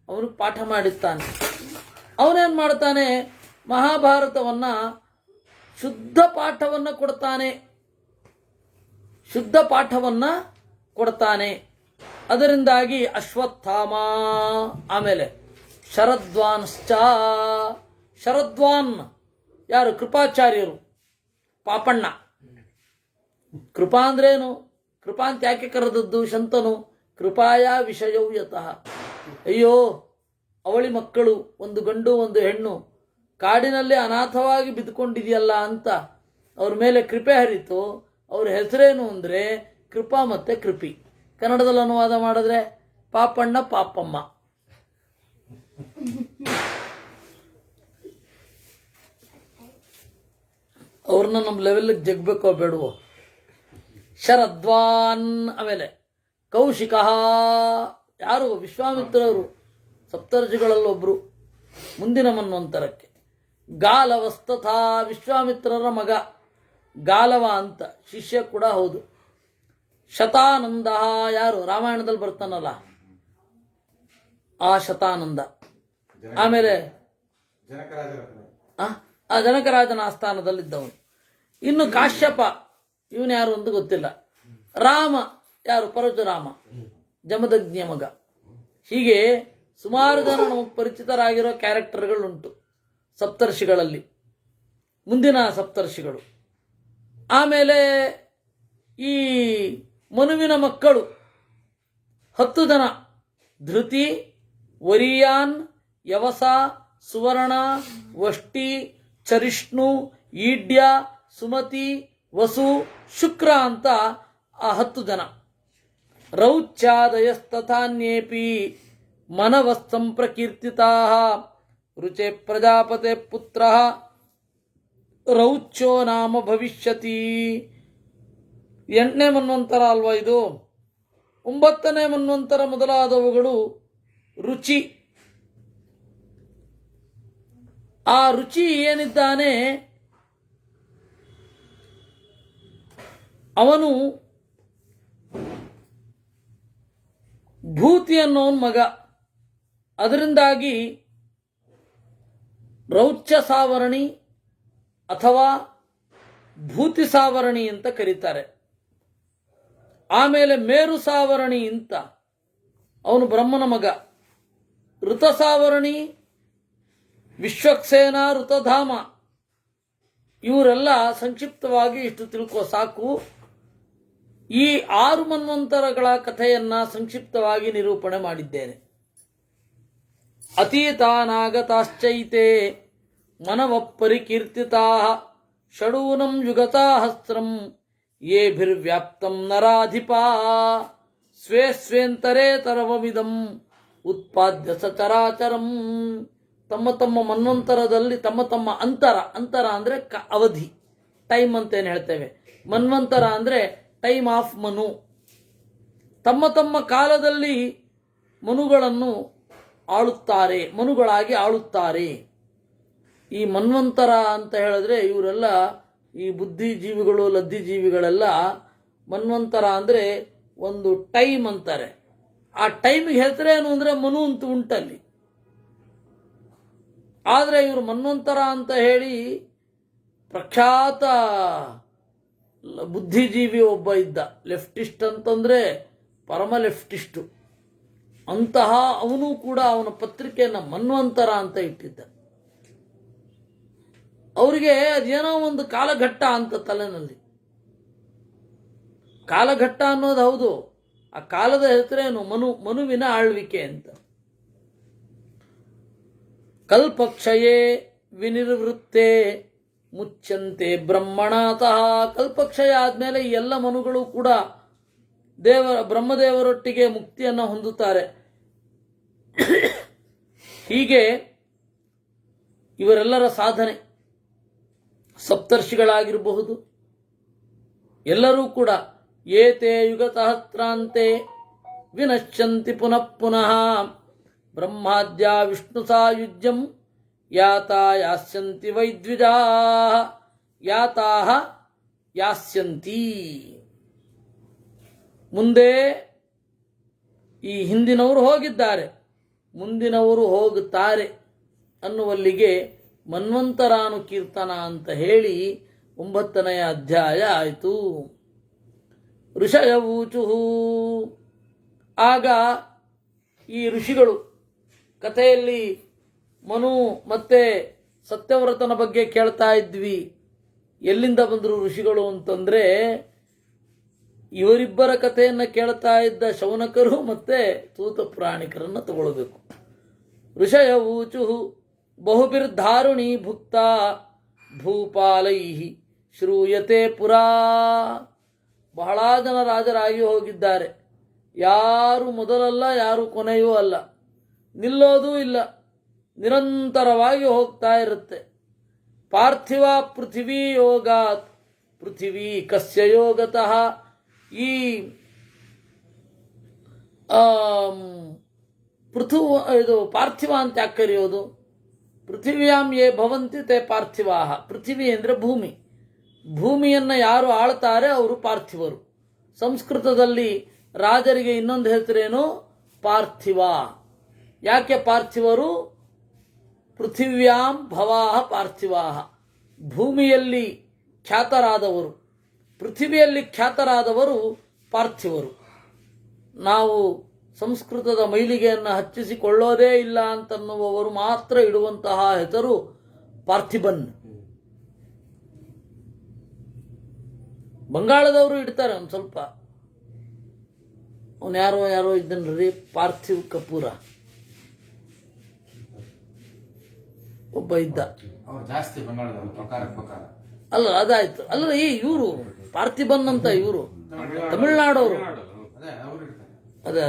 ಅವನು ಪಾಠ ಮಾಡಿರ್ತಾನೆ. ಅವನೇನ್ ಮಾಡ್ತಾನೆ, ಮಹಾಭಾರತವನ್ನ ಶುದ್ಧ ಪಾಠವನ್ನ ಕೊಡ್ತಾನೆ. ಶುದ್ಧ ಪಾಠವನ್ನ ಕೊಡ್ತಾನೆ. ಅದರಿಂದಾಗಿ ಅಶ್ವತ್ಥಾಮ, ಆಮೇಲೆ ಶರದ್ವಾನ್ಶ್ಚ. ಶರದ್ವಾನ್ ಯಾರು? ಕೃಪಾಚಾರ್ಯರು, ಪಾಪಣ್ಣ. ಕೃಪಾ ಅಂದ್ರೇನು? ಕೃಪಾ ಅಂತ ಯಾಕೆ ಕರೆದದ್ದು ಶಂತನು? ಕೃಪಾಯ ವಿಷಯೌ ಯತಃ. ಅಯ್ಯೋ, ಅವಳಿ ಮಕ್ಕಳು, ಒಂದು ಗಂಡು ಒಂದು ಹೆಣ್ಣು, ಕಾಡಿನಲ್ಲಿ ಅನಾಥವಾಗಿ ಬಿದ್ದುಕೊಂಡಿದೆಯಲ್ಲ ಅಂತ ಅವ್ರ ಮೇಲೆ ಕೃಪೆ ಹರಿತು. ಅವ್ರ ಹೆಸರೇನು ಅಂದ್ರೆ ಕೃಪಾ ಮತ್ತೆ ಕೃಪಿ. ಕನ್ನಡದಲ್ಲಿ ಅನುವಾದ ಮಾಡಿದ್ರೆ ಪಾಪಣ್ಣ ಪಾಪಮ್ಮ. ಅವ್ರನ್ನ ನಮ್ಮ ಲೆವೆಲ್ಗೆ ಜಗ್ಬೇಕೋ ಬೇಡವೋ? ಶರದ್ವಾನ್, ಆಮೇಲೆ ಕೌಶಿಕ. ಯಾರು? ವಿಶ್ವಾಮಿತ್ರರು, ಸಪ್ತರ್ಷಿಗಳಲ್ಲೊಬ್ರು, ಮುಂದಿನ ಮನ್ವಂತರಕ್ಕೆ. ಗಾಲವಸ್ತಥಾ, ವಿಶ್ವಾಮಿತ್ರರ ಮಗ ಗಾಲವ ಅಂತ, ಶಿಷ್ಯ ಕೂಡ ಹೌದು. ಶತಾನಂದ, ಯಾರು? ರಾಮಾಯಣದಲ್ಲಿ ಬರ್ತಾನಲ್ಲ ಆ ಶತಾನಂದ. ಆಮೇಲೆ ಆ ಜನಕರಾಜನ ಆಸ್ಥಾನದಲ್ಲಿದ್ದವನು. ಇನ್ನು ಕಾಶ್ಯಪ, ಇವನು ಯಾರು ಅಂತ ಗೊತ್ತಿಲ್ಲ. ರಾಮ ಯಾರು? ಪರಶುರಾಮ, ಜಮದಗ್ನಿಯ ಮಗ. ಹೀಗೆ ಸುಮಾರು ಜನ ನಮಗೆ ಪರಿಚಿತರಾಗಿರೋ ಕ್ಯಾರೆಕ್ಟರ್ಗಳುಂಟು ಸಪ್ತರ್ಷಿಗಳಲ್ಲಿ, ಮುಂದಿನ ಸಪ್ತರ್ಷಿಗಳು. ಆಮೇಲೆ ಈ ಮನುವಿನ ಮಕ್ಕಳು 10 ಜನ: ಧೃತಿ, ವರಿಯಾನ್, ಯವಸ, ಸುವರ್ಣ, ವಷ್ಟಿ, ಚರಿಷ್ಣು, ಈಡ್ಯ, ಸುಮತಿ, ವಸು, ಶುಕ್ರ ಅಂತ ಆ 10 ಜನ. ರೌಚ್ಯಾದಯಸ್ತಥಾನ್ಯೇಪಿ ಮನವಸ್ಸಂಪ್ರಕೀರ್ತಿತಾ. ರುಚೆ ಪ್ರಜಾಪತೆ ಪುತ್ರ ರೌಚ್ಯೋ ನಾಮ ಭವಿಷ್ಯತಿ. 8ನೇ ಮನ್ವಂತರ ಅಲ್ವಾ ಇದು? 9ನೇ ಮನ್ವಂತರ ಮೊದಲಾದವುಗಳು ರುಚಿ. ಆ ರುಚಿ ಏನಿದ್ದಾನೆ ಅವನು ಭೂತಿ ಅನ್ನೋನ್ ಮಗ. ಅದರಿಂದಾಗಿ ರೌಚ್ಯ ಸಾವರಣಿ ಅಥವಾ ಭೂತಿ ಸಾವರಣಿ ಅಂತ ಕರೀತಾರೆ. ಆಮೇಲೆ ಮೇರು ಸಾವರಣಿ ಅಂತ, ಅವನು ಬ್ರಹ್ಮನ ಮಗ. ಋತ ಸಾವರಣಿ, ವಿಶ್ವಕ್ಸೇನ, ಋತಧಾಮ. ಇವರೆಲ್ಲ ಸಂಕ್ಷಿಪ್ತವಾಗಿ ಇಷ್ಟು ತಿಳ್ಕೋ ಸಾಕು. ಈ 6 ಮನ್ವಂತರಗಳ ಕಥೆಯನ್ನ ಸಂಕ್ಷಿಪ್ತವಾಗಿ ನಿರೂಪಣೆ ಮಾಡಿದ್ದೇನೆ. ಅತೀತಾನಾಗತಾಶ್ಚೈತೆ ಮನವ ಪರಿಕೀರ್ತಿತಾ. ಷಡೂನಂ ಯುಗತಾಹಸ್ರಂ ಯೇಭಿರ್ವ್ಯಾಪ್ತಂ ನರಾಧಿಪಾ. ಸ್ವೇ ಸ್ವೇಂತರೇ ತರವಮಿದಂ ಉತ್ಪಾದ್ಯ ಸಚರಾಚರಂ. ತಮ್ಮ ತಮ್ಮ ಮನ್ವಂತರದಲ್ಲಿ ತಮ್ಮ ತಮ್ಮ ಅಂತರ ಅಂದ್ರೆ ಅವಧಿ, ಟೈಮ್ ಅಂತೇನು ಹೇಳ್ತೇವೆ. ಮನ್ವಂತರ ಅಂದ್ರೆ ಟೈಮ್ ಆಫ್ ಮನು. ತಮ್ಮ ತಮ್ಮ ಕಾಲದಲ್ಲಿ ಮನುಗಳನ್ನು ಆಳುತ್ತಾರೆ, ಮನುಗಳಾಗಿ ಆಳುತ್ತಾರೆ. ಈ ಮನ್ವಂತರ ಅಂತ ಹೇಳಿದ್ರೆ ಇವರೆಲ್ಲ ಈ ಬುದ್ಧಿಜೀವಿಗಳು, ಲದ್ಧಿಜೀವಿಗಳೆಲ್ಲ ಮನ್ವಂತರ ಅಂದ್ರೆ ಒಂದು ಟೈಮ್ ಅಂತಾರೆ. ಆ ಟೈಮಿಗೆ ಹೆಸರೇನು ಅಂದ್ರೆ ಮನು ಅಂತ ಉಂಟಲ್ಲಿ. ಆದರೆ ಇವರು ಮನ್ವಂತರ ಅಂತ ಹೇಳಿ ಪ್ರಖ್ಯಾತ ಬುದ್ಧಿಜೀವಿ ಒಬ್ಬ ಇದ್ದ, ಲೆಫ್ಟಿಸ್ಟ್ ಅಂತಂದ್ರೆ ಪರಮ ಲೆಫ್ಟಿಸ್ಟು. ಅಂತಹ ಅವನು ಕೂಡ ಅವನ ಪತ್ರಿಕೆಯನ್ನು ಮನ್ವಂತರ ಅಂತ ಇಟ್ಟಿದ್ದ. ಅವರಿಗೆ ಅದೇನೋ ಒಂದು ಕಾಲಘಟ್ಟ ಅಂತ ತಲೆನಲ್ಲಿ. ಕಾಲಘಟ್ಟ ಅನ್ನೋದು ಹೌದು, ಆ ಕಾಲದ ಹೆಸರೇನು? ಮನುವಿನ ಆಳ್ವಿಕೆ ಅಂತ. ಕಲ್ಪಕ್ಷಯೇ ವಿನಿರ್ವೃತ್ತೆ ಮುಚ್ಚಂತೆ ಬ್ರಹ್ಮಣಾತಃ. ಕಲ್ಪಕ್ಷಯ ಆದ್ಮೇಲೆ ಈ ಎಲ್ಲ ಮನುಗಳು ಕೂಡ ಬ್ರಹ್ಮದೇವರೊಟ್ಟಿಗೆ ಮುಕ್ತಿಯನ್ನು ಹೊಂದುತ್ತಾರೆ. ಹೀಗೆ ಇವರೆಲ್ಲರ ಸಾಧನೆ. ಸಪ್ತರ್ಷಿಗಳಾಗಿರಬಹುದು, ಎಲ್ಲರೂ ಕೂಡ ಏತೇ ಯುಗಸಹಸ್ರಾಂತೆ ವಿನಶ್ಯಂತಿ ಪುನಃ ಪುನಃ ಬ್ರಹ್ಮಾದ್ಯ ವಿಷ್ಣು ಸಾಯುಜ್ಯಂ ಯಾತಾ ಯಾಸ್ಯಂತಿ ವೈದ್ವಿಜಾ ಯಾತಾಹ ಯಾಸ್ಯಂತಿ. ಮುಂದೆ ಈ ಹಿಂದಿನವರು ಹೋಗಿದ್ದಾರೆ, ಮುಂದಿನವರು ಹೋಗುತ್ತಾರೆ ಅನ್ನುವಲ್ಲಿಗೆ ಮನ್ವಂತರಾನುಕೀರ್ತನ ಅಂತ ಹೇಳಿ 9ನೆಯ ಅಧ್ಯಾಯ ಆಯಿತು. ಋಷಯವೂಚುಹು. ಆಗ ಈ ಋಷಿಗಳು, ಕಥೆಯಲ್ಲಿ ಮನು ಮತ್ತೆ ಸತ್ಯವ್ರತನ ಬಗ್ಗೆ ಕೇಳ್ತಾ ಇದ್ವಿ. ಎಲ್ಲಿಂದ ಬಂದರು ಋಷಿಗಳು ಅಂತಂದ್ರೆ, ಇವರಿಬ್ಬರ ಕಥೆಯನ್ನು ಕೇಳ್ತಾ ಇದ್ದ ಶೌನಕರು ಮತ್ತೆ ತೂತ ಪುರಾಣಿಕರನ್ನು ತಗೊಳ್ಬೇಕು. ಋಷಯವೂಚುಹು ಬಹುಬಿರ್ಧಾರುಣಿ ಭುಕ್ತ ಭೂಪಾಲೈ ಶ್ರೂಯತೆ ಪುರಾ. ಬಹಳ ಜನ ರಾಜರಾಗಿ ಹೋಗಿದ್ದಾರೆ, ಯಾರು ಮೊದಲಲ್ಲ ಯಾರು ಕೊನೆಯೂ ಅಲ್ಲ, ನಿಲ್ಲೋದೂ ಇಲ್ಲ, ನಿರಂತರವಾಗಿ ಹೋಗ್ತಾ ಇರುತ್ತೆ. ಪಾರ್ಥಿವ ಪೃಥಿವೀ ಯೋಗಾತ್ ಪೃಥಿವೀ ಕಸ್ಯ ಯೋಗತಃ. ಈ ಇದು ಪಾರ್ಥಿವ ಅಂತ ಯಾಕೆ ಕರೆಯೋದು? ಪೃಥಿವ್ಯಾಂ ಯೇ ಭವಂತಿ ತೇ ಪಾರ್ಥಿವಾಹ. ಪೃಥಿವಿ ಅಂದರೆ ಭೂಮಿ, ಭೂಮಿಯನ್ನು ಯಾರು ಆಳ್ತಾರೆ ಅವರು ಪಾರ್ಥಿವರು. ಸಂಸ್ಕೃತದಲ್ಲಿ ರಾಜರಿಗೆ ಇನ್ನೊಂದು ಹೆಸರೇನು? ಪಾರ್ಥಿವ. ಯಾಕೆ ಪಾರ್ಥಿವರು? ಪೃಥಿವ್ಯಾಂ ಭವಾಹ ಪಾರ್ಥಿವಾಹ. ಭೂಮಿಯಲ್ಲಿ ಖ್ಯಾತರಾದವರು, ಪೃಥಿವಿಯಲ್ಲಿ ಖ್ಯಾತರಾದವರು ಪಾರ್ಥಿವರು. ನಾವು ಸಂಸ್ಕೃತದ ಮೈಲಿಗೆಯನ್ನು ಹಚ್ಚಿಸಿಕೊಳ್ಳೋದೇ ಇಲ್ಲ ಅಂತನ್ನುವವರು ಮಾತ್ರ ಇಡುವಂತಹ ಹೆಸರು ಪಾರ್ಥಿಬನ್. ಬಂಗಾಳದವರು ಇಡ್ತಾರೆ ಒಂದು ಸ್ವಲ್ಪ. ಅವನು ಯಾರೋ ಇದ್ದನ್ರಿ, ಪಾರ್ಥಿವ್ ಕಪೂರ ಒಬ್ಬ ಇದ್ದ. ಜಾಸ್ತಿ ಬಂಗಾಳದವರು ಪ್ರಕಾರ ಅಲ್ಲ, ಅದಾಯ್ತು. ಅಲ್ಲ, ಇವರು ಪಾರ್ಥಿಬನ್ ಅಂತ, ಇವರು ತಮಿಳುನಾಡವರು. ಅದೇ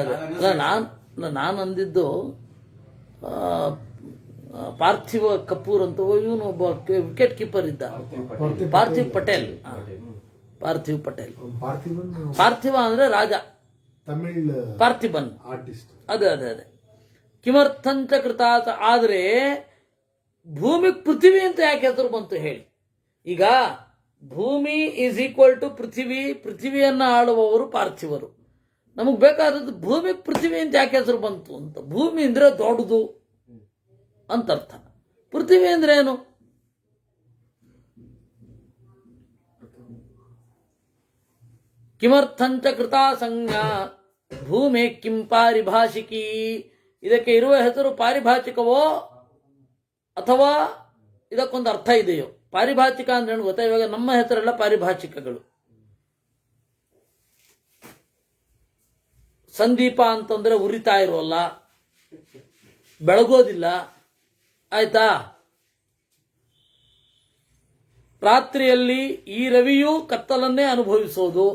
ನಾನು ಅಂದಿದ್ದು ಪಾರ್ಥಿವ ಕಪೂರ್ ಅಂತ. ಇವನು ಒಬ್ಬ ವಿಕೆಟ್ ಕೀಪರ್ ಇದ್ದ, ಪಾರ್ಥಿವ್ ಪಟೇಲ್. ಪಾರ್ಥಿವ್ ಪಟೇಲ್. ಪಾರ್ಥಿವ ಅಂದ್ರೆ ರಾಜ, ತಮಿಳ್ ಪಾರ್ಥಿಬನ್ ಆರ್ಟಿಸ್ಟ್. ಅದೇ ಕಿಮರ್ಥಂಚ ಕೃತಾತ. ಆದರೆ ಭೂಮಿ ಪೃಥ್ವಿ ಅಂತ ಯಾಕೆ ಹೆಸರು ಬಂತು ಹೇಳಿ? ಈಗ ಭೂಮಿ ಈಸ್ ಈಕ್ವಲ್ ಟು ಪೃಥ್ವಿ, ಪೃಥ್ವಿಯನ್ನು ಆಳುವವರು ಪಾರ್ಥಿವರು. ನಮಗೆ ಬೇಕಾದದ್ದು ಭೂಮಿ ಪೃಥ್ವಿ ಅಂತ ಯಾಕೆ ಹೆಸರು ಬಂತು ಅಂತ. ಭೂಮಿ ಅಂದ್ರೆ ದೊಡ್ಡದು ಅಂತ ಅರ್ಥ. ಪೃಥ್ವಿ ಅಂದ್ರೆ ಏನು? ಕಿಮರ್ಥಂಚ ಕೃತಾ ಸಂಜ್ಞಾ ಭೂಮಿ ಕಿಂ ಪಾರಿಭಾಷಿಕಿ. ಇದಕ್ಕೆ ಇರುವ ಹೆಸರು ಪಾರಿಭಾಷಿಕವೋ ಅಥವಾ ಇದಕ್ಕೊಂದು ಅರ್ಥ ಇದೆಯೋ? ಪಾರಿಭಾಷಿಕ ಅಂದ್ರೆ ಏನು ಗೊತ್ತಾ? ಇವಾಗ ನಮ್ಮ ಹೆಸರೆಲ್ಲ ಪಾರಿಭಾಷಿಕಗಳು. ಸಂದೀಪ ಅಂತಂದ್ರೆ ಉರಿತಾ ಇರೋಲ್ಲ, ಬೆಳಗೋದಿಲ್ಲ, ಆಯ್ತಾ? ರಾತ್ರಿಯಲ್ಲಿ ಈ ರವಿಯೂ ಕತ್ತಲನ್ನೇ ಅನುಭವಿಸೋದು.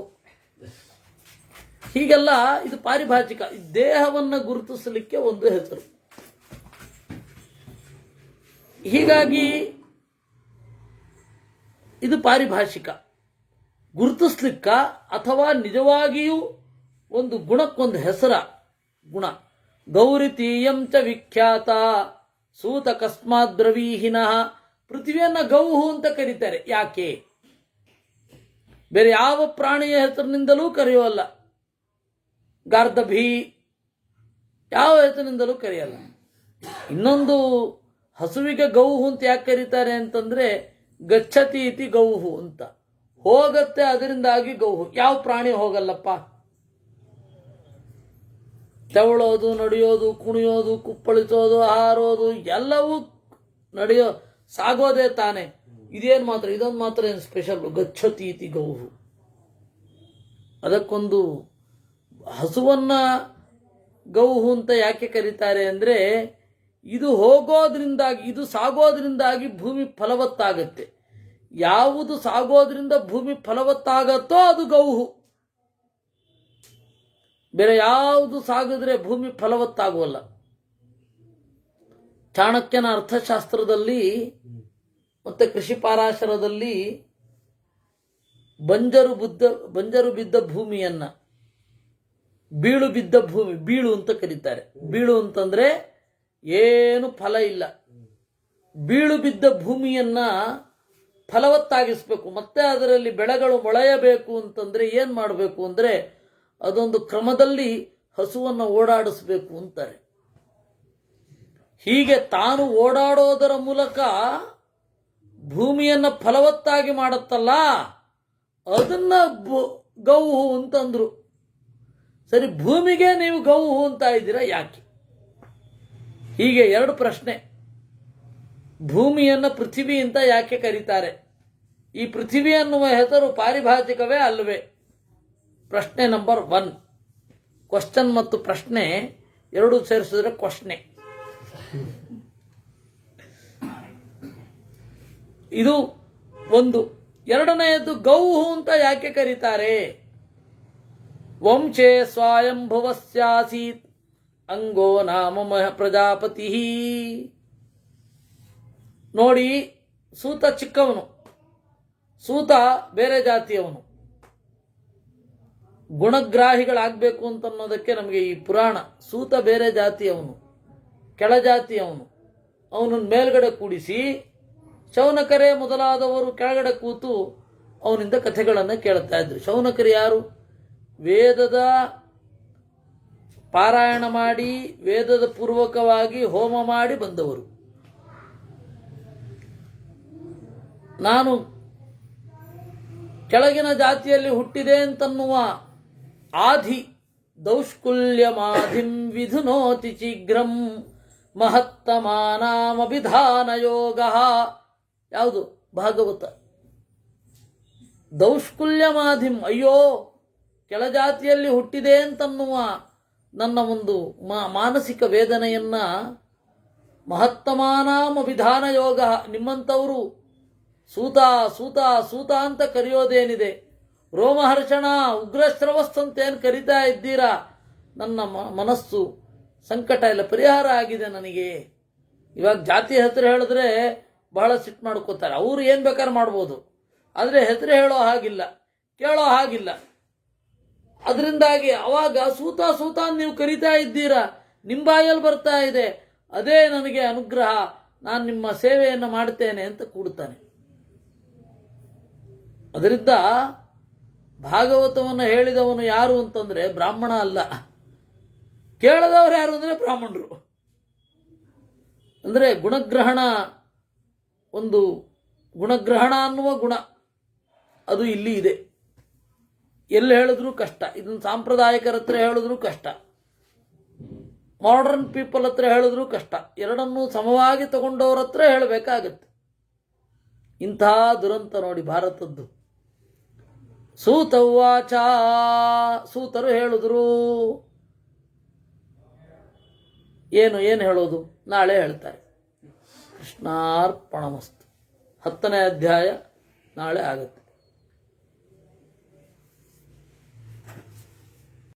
ಹೀಗೆಲ್ಲ ಇದು ಪಾರಿಭಾಷಿಕ. ದೇಹವನ್ನು ಗುರುತಿಸಲಿಕ್ಕೆ ಒಂದು ಹೆಸರು. ಹೀಗಾಗಿ ಇದು ಪಾರಿಭಾಷಿಕ. ಗುರುತಿಸ್ಲಿಕ್ಕ ಅಥವಾ ನಿಜವಾಗಿಯೂ ಒಂದು ಗುಣಕ್ಕೊಂದು ಹೆಸರ ಗುಣ. ಗೌರಿತೀಯಂ ಚ ವಿಖ್ಯಾತ ಸೂತ ಕಸ್ಮಾತ್ ದ್ರವೀಹಿನಃ. ಪೃಥ್ವಿಯನ್ನ ಗೌಹು ಅಂತ ಕರೀತಾರೆ. ಯಾಕೆ? ಬೇರೆ ಯಾವ ಪ್ರಾಣಿಯ ಹೆಸರಿನಿಂದಲೂ ಕರೆಯೋಲ್ಲ. ಗಾರ್ಧಭಿ ಯಾವ ಹೆಸರಿನಿಂದಲೂ ಕರೆಯಲ್ಲ. ಇನ್ನೊಂದು, ಹಸುವಿಗೆ ಗೌಹು ಅಂತ ಯಾಕೆ ಕರೀತಾರೆ ಅಂತಂದ್ರೆ ಗಚ್ಚತಿ ಇತಿ ಗೌಹು ಅಂತ. ಹೋಗತ್ತೆ, ಅದರಿಂದಾಗಿ ಗೌಹು. ಯಾವ ಪ್ರಾಣಿ ಹೋಗಲ್ಲಪ್ಪ? ತೆವಳೋದು, ನಡೆಯೋದು, ಕುಣಿಯೋದು, ಕುಪ್ಪಳಿಸೋದು, ಹಾರೋದು ಎಲ್ಲವೂ ನಡೆಯೋ ಸಾಗೋದೇ ತಾನೆ. ಇದೇನು ಮಾತ್ರ, ಇದೊಂದು ಮಾತ್ರ ಏನು ಸ್ಪೆಷಲ್? ಗಚ್ಚತಿ ಇತಿ ಗೌಹು. ಅದಕ್ಕೊಂದು ಹಸುವನ್ನ ಗೌಹು ಅಂತ ಯಾಕೆ ಕರೀತಾರೆ ಅಂದ್ರೆ ಇದು ಹೋಗೋದ್ರಿಂದಾಗಿ, ಇದು ಸಾಗೋದ್ರಿಂದಾಗಿ ಭೂಮಿ ಫಲವತ್ತಾಗತ್ತೆ. ಯಾವುದು ಸಾಗೋದ್ರಿಂದ ಭೂಮಿ ಫಲವತ್ತಾಗತ್ತೋ ಅದು ಗೌಹು. ಬೇರೆ ಯಾವುದು ಸಾಗಿದ್ರೆ ಭೂಮಿ ಫಲವತ್ತಾಗುವಲ್ಲ. ಚಾಣಕ್ಯನ ಅರ್ಥಶಾಸ್ತ್ರದಲ್ಲಿ ಮತ್ತು ಕೃಷಿ ಪಾರಾಶರದಲ್ಲಿ ಬಂಜರು ಬಿದ್ದ ಭೂಮಿಯನ್ನ ಬೀಳು ಬಿದ್ದ ಭೂಮಿ, ಬೀಳು ಅಂತ ಕರೀತಾರೆ. ಬೀಳು ಅಂತಂದ್ರೆ ಏನು ಫಲ ಇಲ್ಲ. ಬೀಳು ಬಿದ್ದ ಭೂಮಿಯನ್ನ ಫಲವತ್ತಾಗಿಸ್ಬೇಕು, ಮತ್ತೆ ಅದರಲ್ಲಿ ಬೆಳೆಗಳು ಮೊಳೆಯಬೇಕು ಅಂತಂದ್ರೆ ಏನ್ ಮಾಡಬೇಕು ಅಂದ್ರೆ ಅದೊಂದು ಕ್ರಮದಲ್ಲಿ ಹಸುವನ್ನು ಓಡಾಡಿಸ್ಬೇಕು ಅಂತಾರೆ. ಹೀಗೆ ತಾನು ಓಡಾಡೋದರ ಮೂಲಕ ಭೂಮಿಯನ್ನ ಫಲವತ್ತಾಗಿ ಮಾಡುತ್ತಲ್ಲ, ಅದನ್ನ ಗೌಹು ಅಂತಂದ್ರು. ಸರಿ, ಭೂಮಿಗೆ ನೀವು ಗೌಹು ಅಂತ ಇದ್ದೀರಾ ಯಾಕೆ? ಹೀಗೆ ಎರಡು ಪ್ರಶ್ನೆ. ಭೂಮಿಯನ್ನ ಪೃಥ್ವಿ ಅಂತ ಯಾಕೆ ಕರೀತಾರೆ? ಈ ಪೃಥ್ವಿ ಅನ್ನುವ ಹೆಸರು ಪಾರಿಭಾಷಿಕವೇ ಅಲ್ಲವೇ? ಪ್ರಶ್ನೆ ನಂಬರ್ 1. ಕ್ವಶನ್ ಮತ್ತು ಪ್ರಶ್ನೆ ಎರಡು ಸೇರಿಸಿದ್ರೆ ಕ್ವಶ್ನೆ. ಇದು ಒಂದು. ಎರಡನೆಯದು, ಗೌಹು ಅಂತ ಯಾಕೆ ಕರೀತಾರೆ? ವಂಶೇ ಸ್ವಯಂಭುವಸ್ಯಾಸೀತ್ ಅಂಗೋ ನಾಮ ಪ್ರಜಾಪತಿ. ನೋಡಿ, ಸೂತ ಚಿಕ್ಕವನು, ಸೂತ ಬೇರೆ ಜಾತಿಯವನು. ಗುಣಗ್ರಾಹಿಗಳಾಗಬೇಕು ಅಂತನ್ನೋದಕ್ಕೆ ನಮಗೆ ಈ ಪುರಾಣ. ಸೂತ ಬೇರೆ ಜಾತಿಯವನು, ಕೆಳಜಾತಿಯವನು. ಅವನನ್ನು ಮೇಲ್ಗಡೆ ಕೂಡಿಸಿ ಶೌನಕರೇ ಮೊದಲಾದವರು ಕೆಳಗಡೆ ಕೂತು ಅವನಿಂದ ಕಥೆಗಳನ್ನು ಕೇಳ್ತಾ ಇದ್ರು. ಶೌನಕರು ಯಾರು? ವೇದದ ಪಾರಾಯಣ ಮಾಡಿ ವೇದದ ಪೂರ್ವಕವಾಗಿ ಹೋಮ ಮಾಡಿ ಬಂದವರು. ನಾನು ಕೆಳಗಿನ ಜಾತಿಯಲ್ಲಿ ಹುಟ್ಟಿದೆ ಅಂತನ್ನುವ ಆಧಿ ದೌಷ್ಕುಲ್ಯಮಾಧಿಂ ವಿಧುನೋತಿ ಶೀಘ್ರಂ ಮಹತ್ತಮಾನಾಮಭಿಧಾನ ಯೋಗ. ಯಾವುದು? ಭಾಗವತ. ದೌಷ್ಕುಲ್ಯಮಾಧಿಂ, ಅಯ್ಯೋ ಕೆಳಜಾತಿಯಲ್ಲಿ ಹುಟ್ಟಿದೆ ಅಂತನ್ನುವ ನನ್ನ ಒಂದು ಮಾನಸಿಕ ವೇದನೆಯನ್ನ ಮಹತ್ತಮಾನಾಮಭಿಧಾನ ಯೋಗ. ನಿಮ್ಮಂಥವರು ಸೂತ ಸೂತ ಸೂತ ಅಂತ ಕರೆಯೋದೇನಿದೆ? ರೋಮಹರ್ಷಣ ಉಗ್ರಶ್ರವಸ್ ಅಂತೇನು ಕರಿತಾ ಇದ್ದೀರಾ? ನನ್ನ ಮನಸ್ಸು ಸಂಕಟ ಎಲ್ಲ ಪರಿಹಾರ ಆಗಿದೆ ನನಗೆ. ಇವಾಗ ಜಾತಿ ಹೆಸರು ಹೇಳಿದ್ರೆ ಬಹಳ ಸಿಟ್ಟು ಮಾಡ್ಕೋತಾರೆ. ಅವರು ಏನು ಬೇಕಾದ್ರೆ ಮಾಡ್ಬೋದು, ಆದರೆ ಹೆಸರು ಹೇಳೋ ಹಾಗಿಲ್ಲ, ಕೇಳೋ ಹಾಗಿಲ್ಲ. ಅದರಿಂದಾಗಿ ಅವಾಗ ಸೂತ ಸೂತ ನೀವು ಕರಿತಾ ಇದ್ದೀರಾ, ನಿಮ್ಮ ಬಾಯಲ್ಲಿ ಬರ್ತಾ ಇದೆ, ಅದೇ ನನಗೆ ಅನುಗ್ರಹ, ನಾನು ನಿಮ್ಮ ಸೇವೆಯನ್ನು ಮಾಡ್ತೇನೆ ಅಂತ ಕೂಡ್ತಾನೆ. ಅದರಿಂದ ಭಾಗವತವನ್ನು ಹೇಳಿದವನು ಯಾರು ಅಂತಂದ್ರೆ ಬ್ರಾಹ್ಮಣ ಅಲ್ಲ, ಕೇಳದವರು ಯಾರು ಅಂದ್ರೆ ಬ್ರಾಹ್ಮಣರು. ಅಂದ್ರೆ ಗುಣಗ್ರಹಣ, ಒಂದು ಗುಣಗ್ರಹಣ ಅನ್ನುವ ಗುಣ ಅದು ಇಲ್ಲಿ ಇದೆ. ಎಲ್ಲಿ ಹೇಳಿದ್ರೂ ಕಷ್ಟ. ಇದನ್ನು ಸಾಂಪ್ರದಾಯಿಕರ ಹತ್ರ ಹೇಳಿದ್ರೂ ಕಷ್ಟ, ಮಾಡರ್ನ್ ಪೀಪಲ್ ಹತ್ರ ಹೇಳಿದ್ರೂ ಕಷ್ಟ. ಎರಡನ್ನೂ ಸಮವಾಗಿ ತಗೊಂಡವ್ರ ಹತ್ರ ಹೇಳಬೇಕಾಗತ್ತೆ. ಇಂಥ ದುರಂತ ನೋಡಿ ಭಾರತದ್ದು. ಸೂತವಾಚ, ಸೂತರು ಹೇಳಿದ್ರು. ಏನು ಹೇಳೋದು? ನಾಳೆ ಹೇಳ್ತಾರೆ. ಕೃಷ್ಣಾರ್ಪಣಮಸ್ತು. 10ನೇ ಅಧ್ಯಾಯ ನಾಳೆ ಆಗುತ್ತೆ.